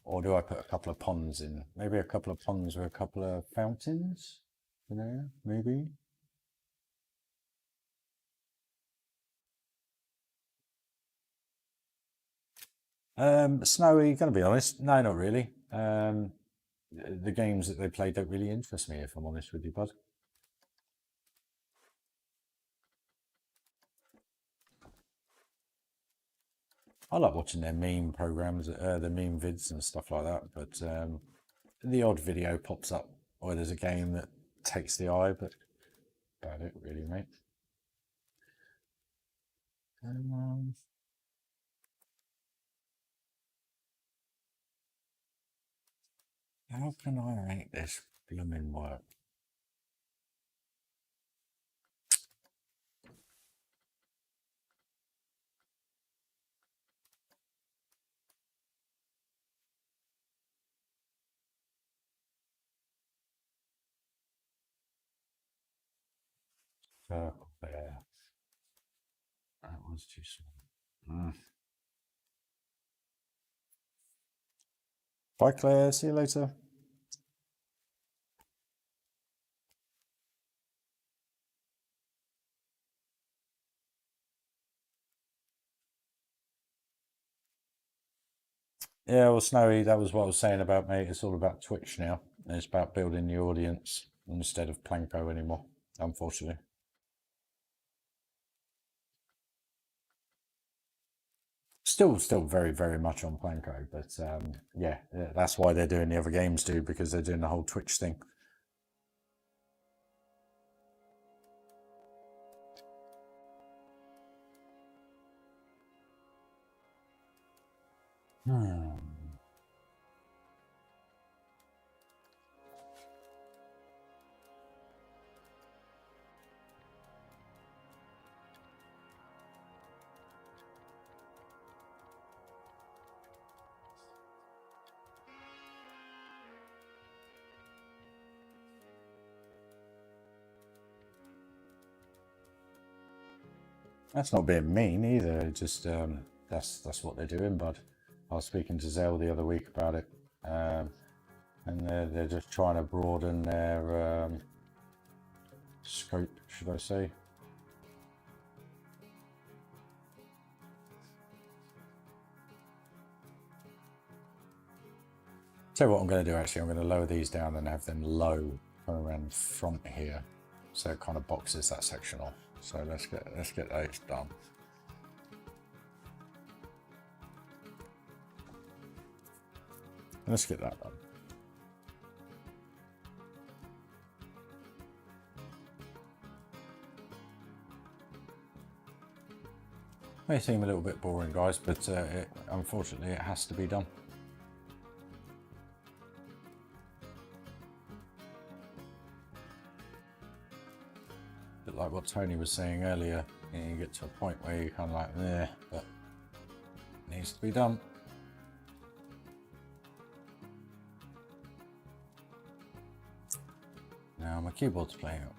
Or do I put a couple of ponds in? Maybe a couple of ponds with a couple of fountains? You know, maybe? Snowy, gonna be honest. No, not really. The games that they play don't really interest me, if I'm honest with you, bud. I like watching their meme programs, the meme vids and stuff like that, but the odd video pops up or there's a game that takes the eye, but about it really, mate. How can I make this blooming work? Circle there. That was too small. Bye, Claire. See you later. Yeah, well, Snowy, that was what I was saying about, mate. It's all about Twitch now. And it's about building the audience instead of Planko anymore, unfortunately. Still very, very much on Planko, but yeah, that's why they're doing the other games too, because they're doing the whole Twitch thing. That's not being mean either. Just that's what they're doing, bud. I was speaking to Zell the other week about it, and they're just trying to broaden their scope, should I say? Tell you what I'm going to do. Actually, I'm going to lower these down and have them low coming around front here, so it kind of boxes that section off. So let's get those done. Let's get that done. May seem a little bit boring, guys, but unfortunately it has to be done. But like what Tony was saying earlier, you get to a point where you're kind of like, eh, but it needs to be done. Now my keyboard's playing up.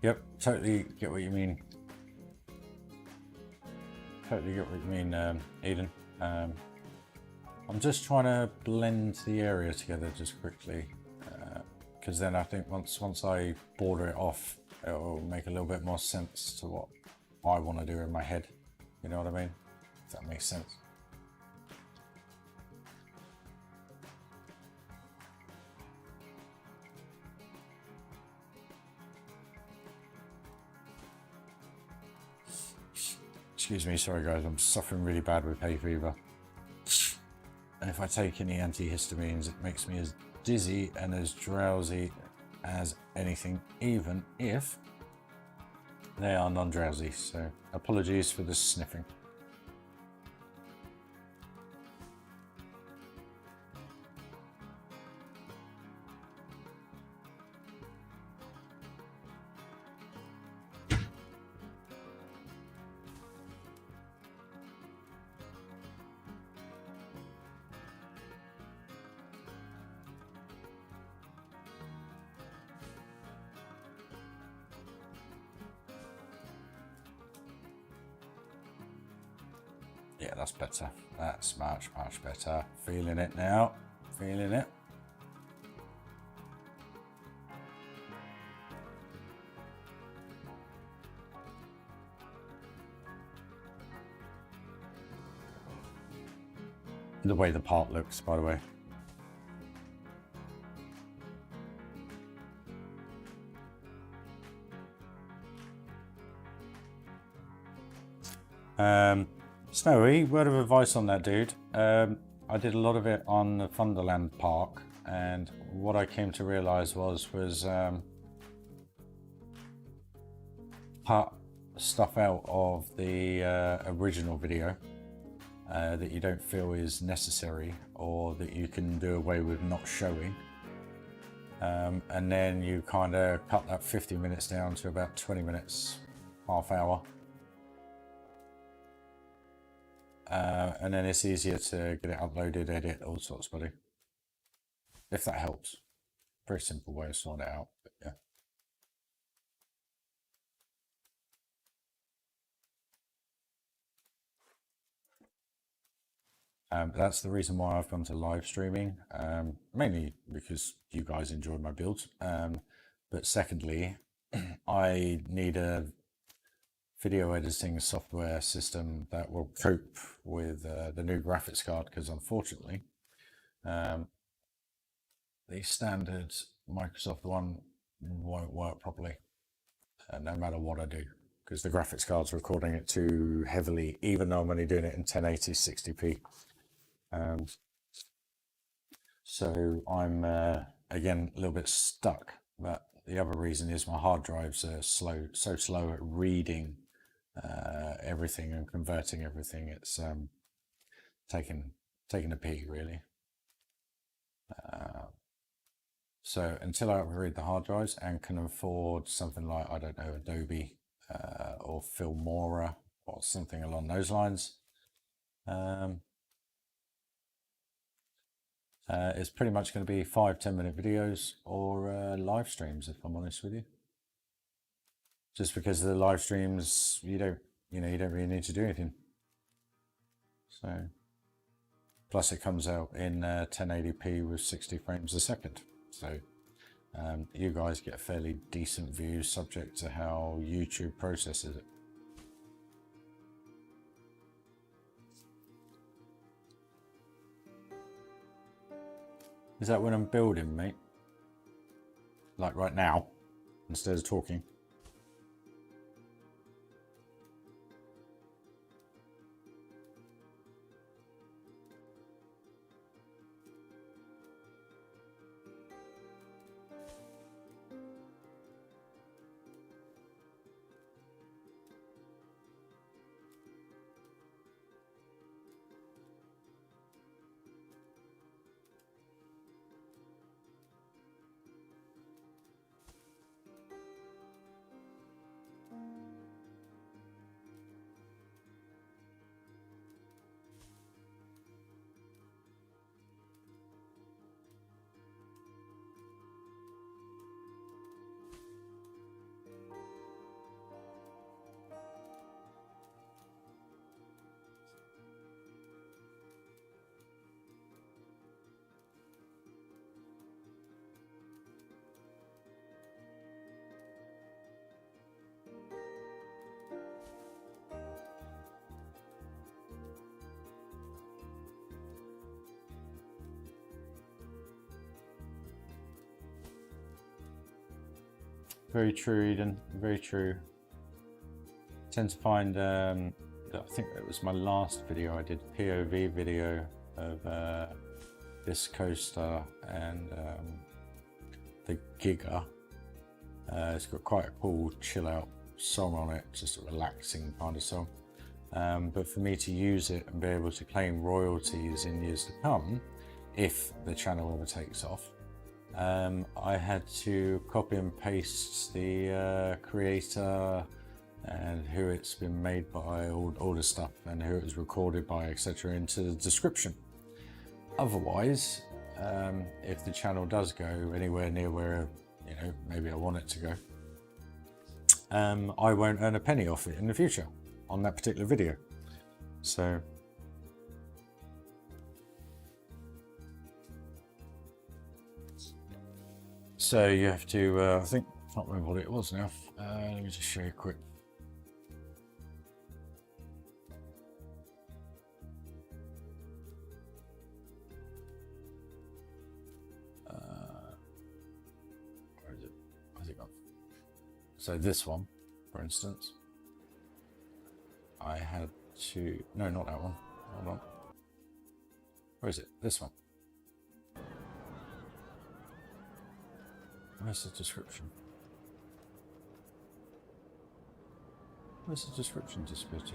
Yep, totally get what you mean. Totally get what you mean, Eden. I'm just trying to blend the area together just quickly, because then I think once I border it off, it will make a little bit more sense to what I want to do in my head. You know what I mean? If that makes sense. Excuse me, sorry guys, I'm suffering really bad with hay fever. And if I take any antihistamines, it makes me as dizzy and as drowsy as anything, even if they are non-drowsy. So apologies for the sniffing. Yeah, that's better. That's much, much better. Feeling it now. Feeling it. The way the part looks, by the way. Snowy, word of advice on that, dude. I did a lot of it on the Thunderland Park, and what I came to realize was cut stuff out of the original video that you don't feel is necessary, or that you can do away with not showing. And then you kind of cut that 50 minutes down to about 20 minutes, half hour. And then it's easier to get it uploaded, edit, all sorts, buddy. If that helps. Very simple way of sorting it out, but yeah. That's the reason why I've gone to live streaming, mainly because you guys enjoy my builds. But secondly, I need a video editing software system that will cope with the new graphics card, because unfortunately the standard Microsoft one won't work properly, no matter what I do, because the graphics card's recording it too heavily, even though I'm only doing it in 1080 60p. So I'm again a little bit stuck, but the other reason is my hard drives are so slow at reading everything and converting everything. It's taking a pee, really. So until I upgrade the hard drives and can afford something like, I don't know, Adobe or Filmora or something along those lines, it's pretty much going to be 5-10 minute videos or live streams, if I'm honest with you. Just because of the live streams, you don't really need to do anything. So, plus it comes out in 1080p with 60 frames a second. So you guys get a fairly decent view, subject to how YouTube processes it. Is that when I'm building, mate? Like right now, instead of talking? Very true, Eden. Very true. I tend to find I think that was my last video. I did POV video of this coaster and the Giga. It's got quite a cool chill out song on it, just a relaxing kind of song. But for me to use it and be able to claim royalties in years to come, if the channel ever takes off, I had to copy and paste the creator and who it's been made by, all the stuff, and who it was recorded by, etc., into the description. Otherwise, if the channel does go anywhere near where, you know, maybe I want it to go, I won't earn a penny off it in the future on that particular video. So you have to, I think, I can't remember what it was now. Let me just show you quick. Where is it? Where's it gone? So this one, for instance, I had to, no, not that one. Hold on. Where is it? This one. Where's the description? Where's the description disappear to?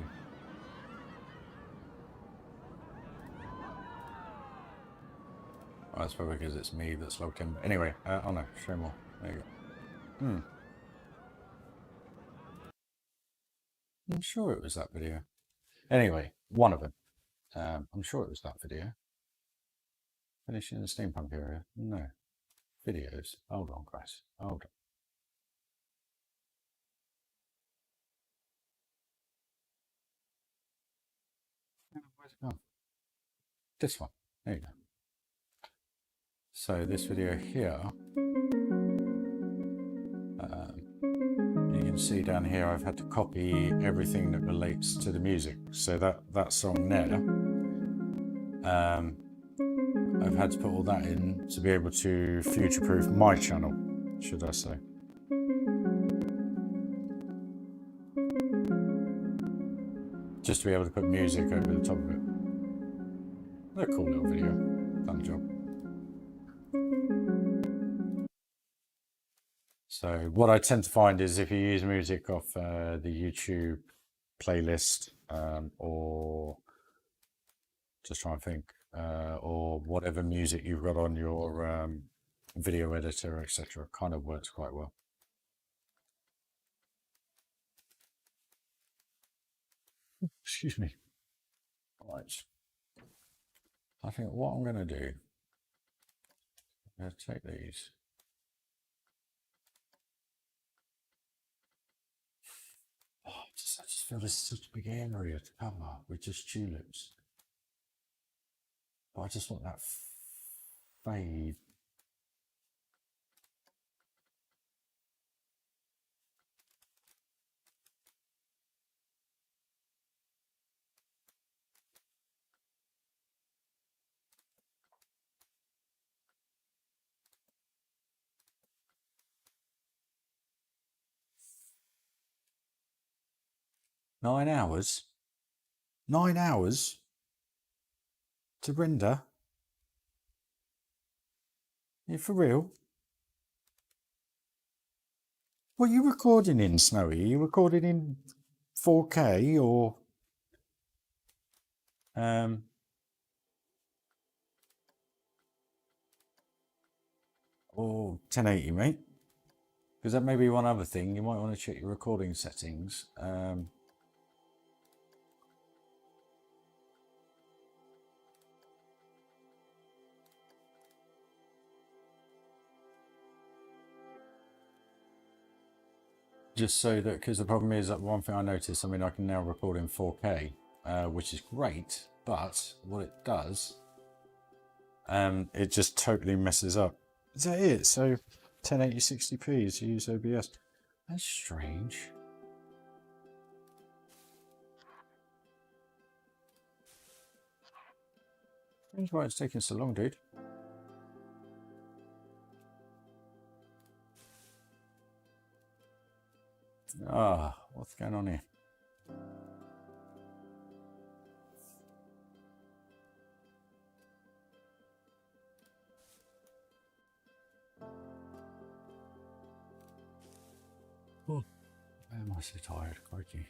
Oh, that's probably because it's me that's logged in. But anyway, oh no, show more. There you go. I'm sure it was that video. Anyway, one of them. I'm sure it was that video. Finishing the steampunk area. No. Videos. Hold on, guys. Hold on. Where's it gone? This one. There you go. So this video here, you can see down here I've had to copy everything that relates to the music. So that song there, I've had to put all that in to be able to future-proof my channel, should I say. Just to be able to put music over the top of it. A cool little video. Done the job. So what I tend to find is if you use music off the YouTube playlist, or just trying to think, or whatever music you've got on your video editor, etc., kind of works quite well. Excuse me. Right. I think what I'm going to do, I'm going to take these. Oh, I just feel this is such a big area to cover with just tulips. But I just want that fade. Nine hours? 9 hours to render? You for real? What are you recording in, Snowy? Are you recording in 4K or or 1080, mate? Because that may be one other thing. You might want to check your recording settings. Just so that, because the problem is that one thing I noticed, I mean, I can now record in 4K, which is great, but what it does, it just totally messes up. Is that it? So 1080 60p is to use OBS. That's strange. Strange why it's taking so long, dude. Ah, what's going on here? am I so tired? Crikey.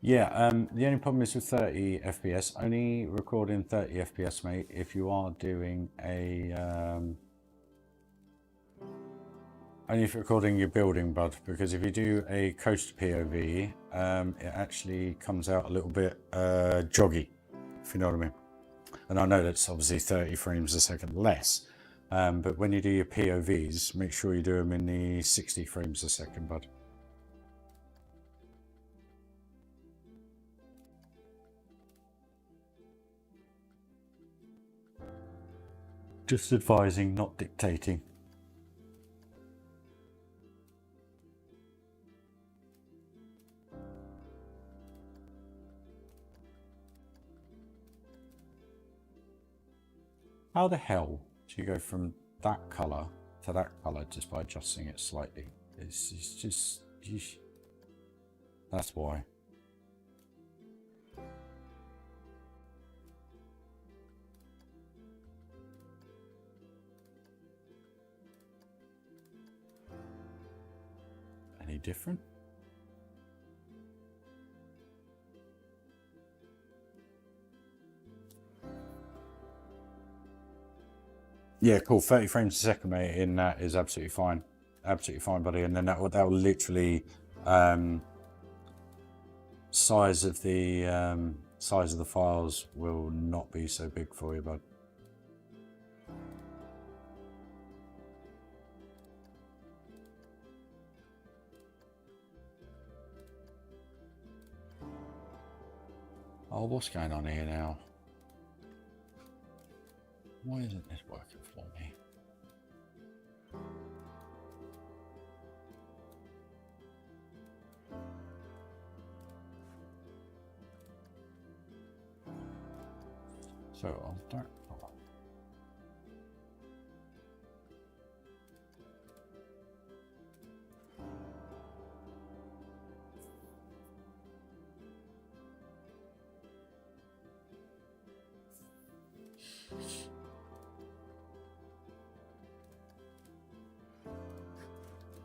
Yeah, the only problem is with 30 FPS, only recording 30 FPS, mate, if you are doing a, only if you're recording your building, bud, because if you do a coast POV, it actually comes out a little bit joggy, if you know what I mean. And I know that's obviously 30 frames a second less, but when you do your POVs, make sure you do them in the 60 frames a second, bud. Just advising, not dictating. How the hell do you go from that colour to that colour just by adjusting it slightly? It's just... That's why. Any different? Yeah, cool. 30 frames a second, mate, in that is absolutely fine. Absolutely fine, buddy. And then that will literally size of the files will not be so big for you, bud. Oh, what's going on here now? Why isn't this working for me? So I'll start.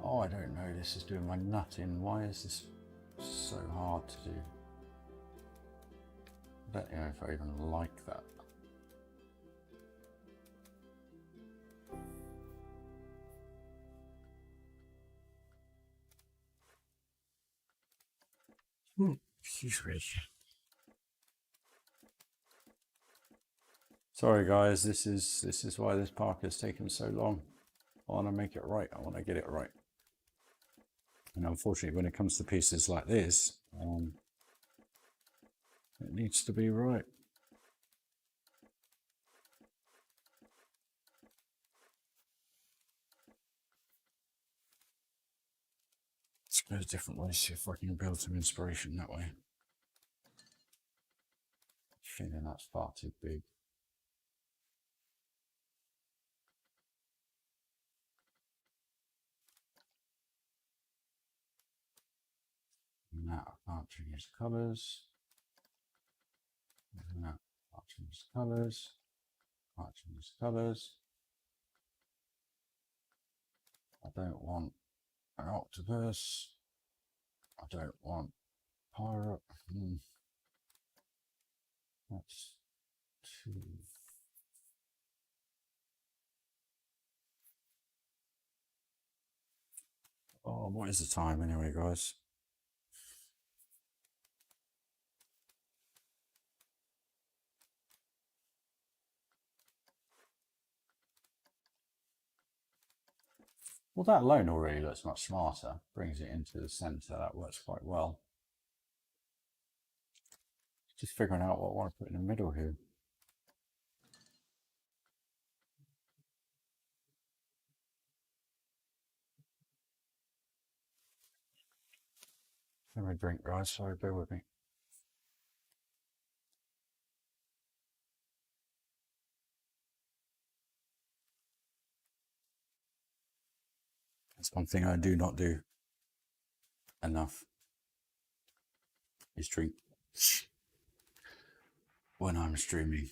Oh, I don't know, this is doing my nut in. Why is this so hard to do? I don't know if I even like that. Excuse me. Sorry guys, this is why this park has taken so long. I want to make it right. I want to get it right. And unfortunately, when it comes to pieces like this, it needs to be right. Let's go a different way, see if I can build some inspiration that way. Feeling that's far too big. Now I can't change colours. Now I can't change colours. Can't change colours. I don't want an octopus. I don't want pirate. That's 2. Oh, what is the time anyway, guys? Well, that alone already looks much smarter. Brings it into the center. That works quite well. Just figuring out what I want to put in the middle here. Let me drink, guys. Sorry, bear with me. That's one thing I do not do enough, is drink when I'm streaming.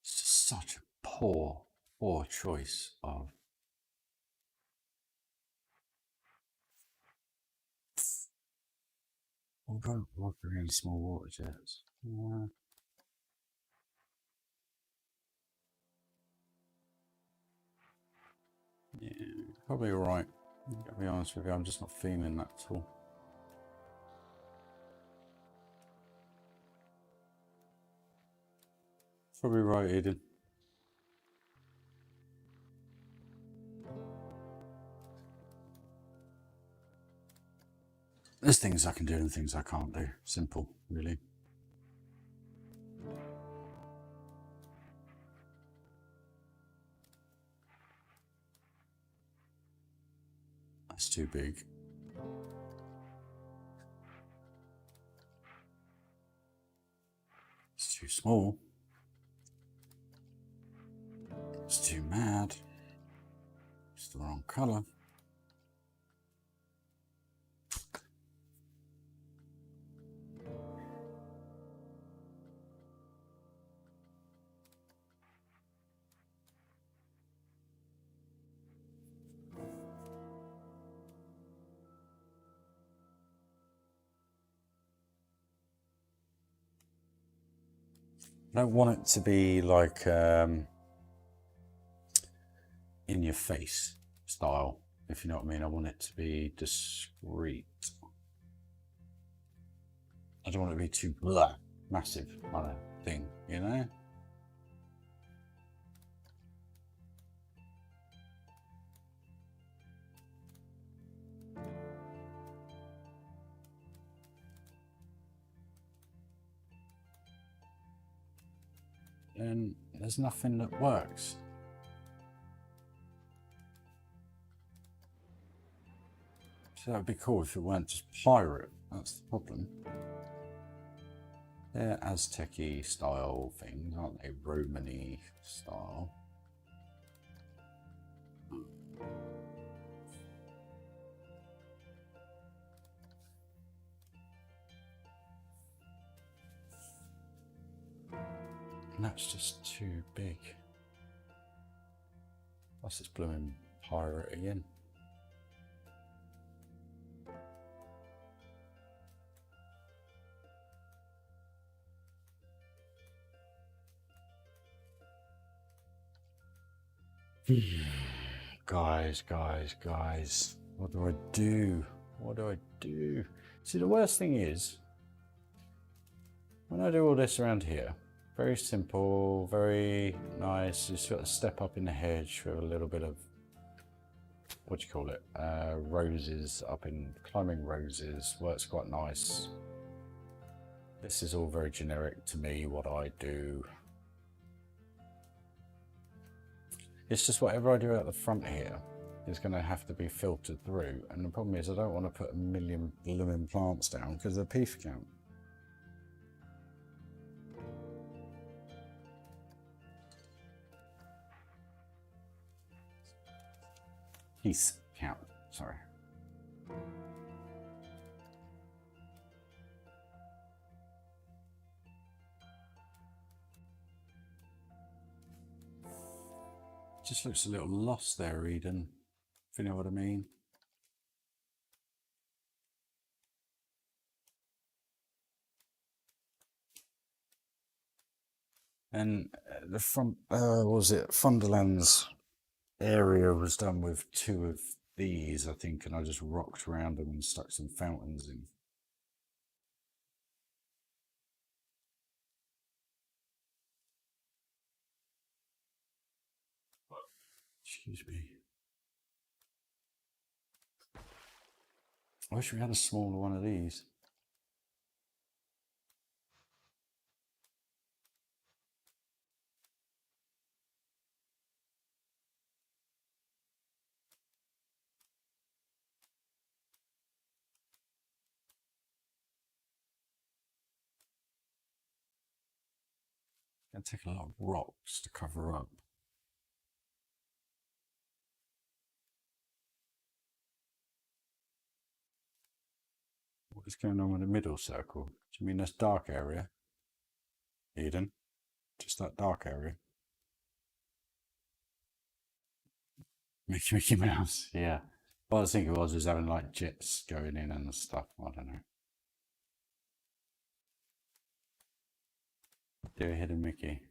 It's just such a poor choice of. Well, don't walk around small water jets. Yeah, probably right. To be honest with you, I'm just not feeling that at all. Probably right, Eden. There's things I can do and things I can't do. Simple, really. That's too big. It's too small. It's too mad. It's the wrong colour. I don't want it to be like in your face style, if you know what I mean. I want it to be discreet. I don't want it to be too massive kind of thing, you know? And there's nothing that works. So that would be cool if it weren't just pirate. That's the problem. They're Aztec-y style things, aren't they? Roman-y style. And that's just too big. Plus it's blooming pirate again. Guys, what do I do? What do I do? See, the worst thing is, when I do all this around here, very simple, very nice. You just got to step up in the hedge with a little bit of, what do you call it? Roses up in, climbing roses, works quite nice. This is all very generic to me, what I do. It's just whatever I do out the front here is going to have to be filtered through. And the problem is I don't want to put a million blooming plants down because of the piece count. Piece count, sorry. just looks a little lost there, Eden, if you know what I mean. And the front, what was it, Funderland's area was done with 2 of these, I think, and I just rocked around them and stuck some fountains in. Excuse me. I wish we had a smaller one of these. Gonna take a lot of rocks to cover up. What is going on with the middle circle? Do you mean this dark area, Eden? Just that dark area? Mickey Mouse, yeah. What I was thinking was having like jets going in and stuff. I don't know. Do a hidden Mickey.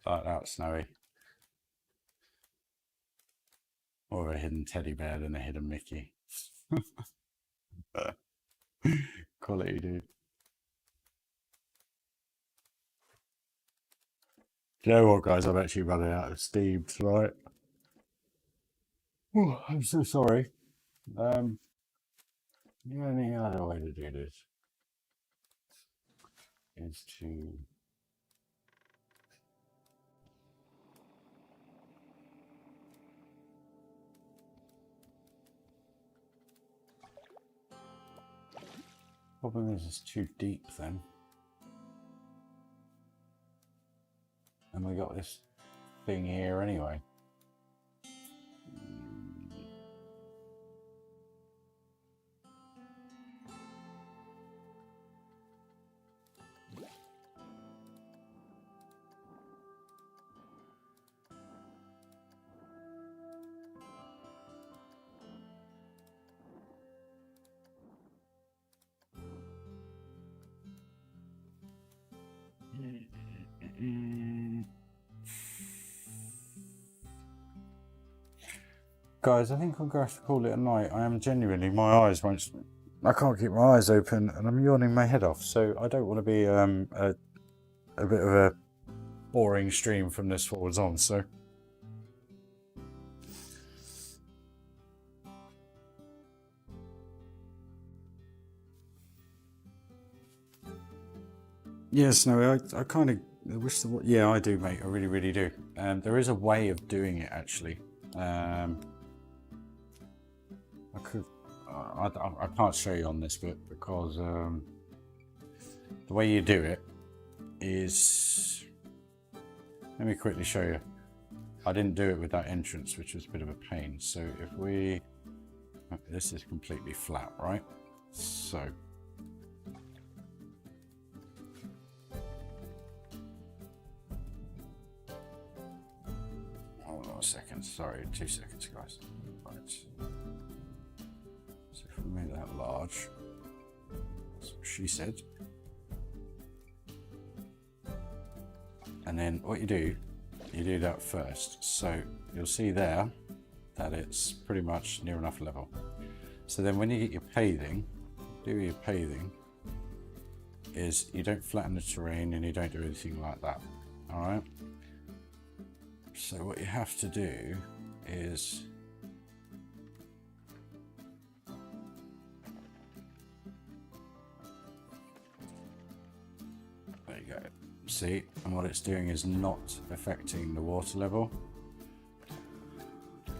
Like that, Snowy. Or a hidden teddy bear than a hidden Mickey. Quality, dude. Do you know what, guys? I'm actually running out of steam tonight. Oh, I'm so sorry. The only other way to do this is to problem is it's too deep then. And we got this thing here anyway. Guys, I think I'm going to have to call it a night. I am genuinely, my eyes won't, I can't keep my eyes open and I'm yawning my head off. So I don't want to be a bit of a boring stream from this forwards on. So yes, no, I kind of wish the, yeah, I do, mate. I really, really do. There is a way of doing it actually. I can't show you on this bit because the way you do it is, let me quickly show you. I didn't do it with that entrance, which was a bit of a pain. So if we, this is completely flat, right? So hold on a second, sorry, 2 seconds, guys. Right. So if we make that large, that's what she said. And then what you do that first. So you'll see there that it's pretty much near enough level. So then when you get your paving, is you don't flatten the terrain and you don't do anything like that. All right. So what you have to do is there you go. See, and what it's doing is not affecting the water level.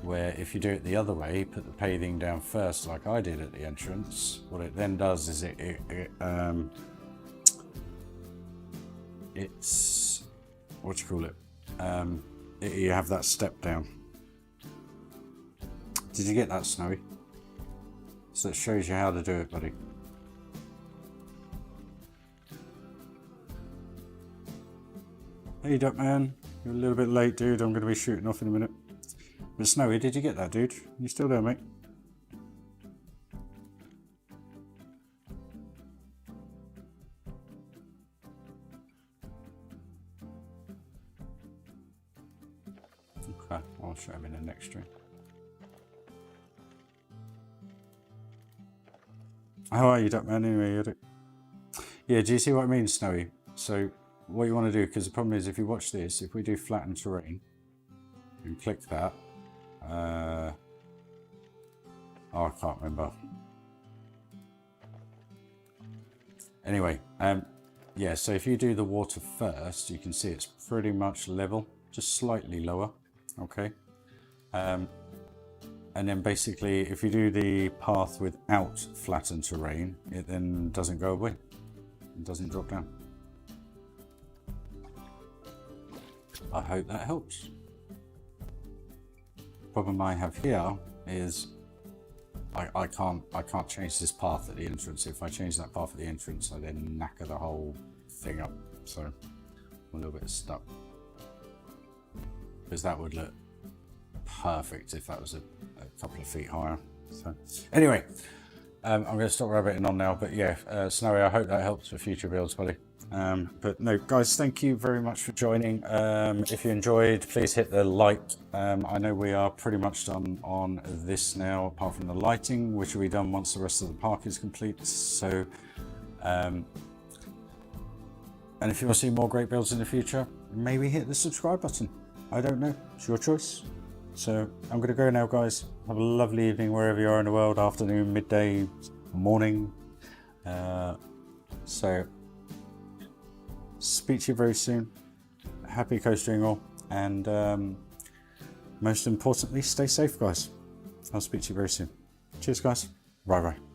Where if you do it the other way, put the paving down first like I did at the entrance, what it then does is it's what you call it, you have that step down. Did you get that, Snowy? So it shows you how to do it, buddy. Hey Duckman, you're a little bit late, dude. I'm going to be shooting off in a minute. But Snowy, did you get that, dude? You still there, mate? Okay, I'll show him in the next stream. How are you, Duckman? Anyway, yeah, do you see what I mean, Snowy? So, what you want to do, because the problem is, if you watch this, if we do flattened terrain, and click that, oh, I can't remember. Anyway, yeah, so if you do the water first, you can see it's pretty much level, just slightly lower, okay? And then basically, if you do the path without flattened terrain, it then doesn't go away. It doesn't drop down. I hope that helps. Problem I have here is I can't change this path at the entrance. If I change that path at the entrance, I then knacker the whole thing up. So I'm a little bit stuck. Because that would look perfect if that was a couple of feet higher. So anyway, I'm going to stop rabbiting on now. But yeah, Snowy, I hope that helps for future builds, buddy. But no, guys, thank you very much for joining. If you enjoyed, please hit the like. I know we are pretty much done on this now, apart from the lighting, which will be done once the rest of the park is complete. So, and if you want to see more great builds in the future, maybe hit the subscribe button. I don't know, it's your choice. So I'm going to go now, guys. Have a lovely evening wherever you are in the world, afternoon, midday, morning. So speak to you very soon. Happy coastering all, and most importantly, stay safe, guys. I'll speak to you very soon. Cheers, guys. Bye bye.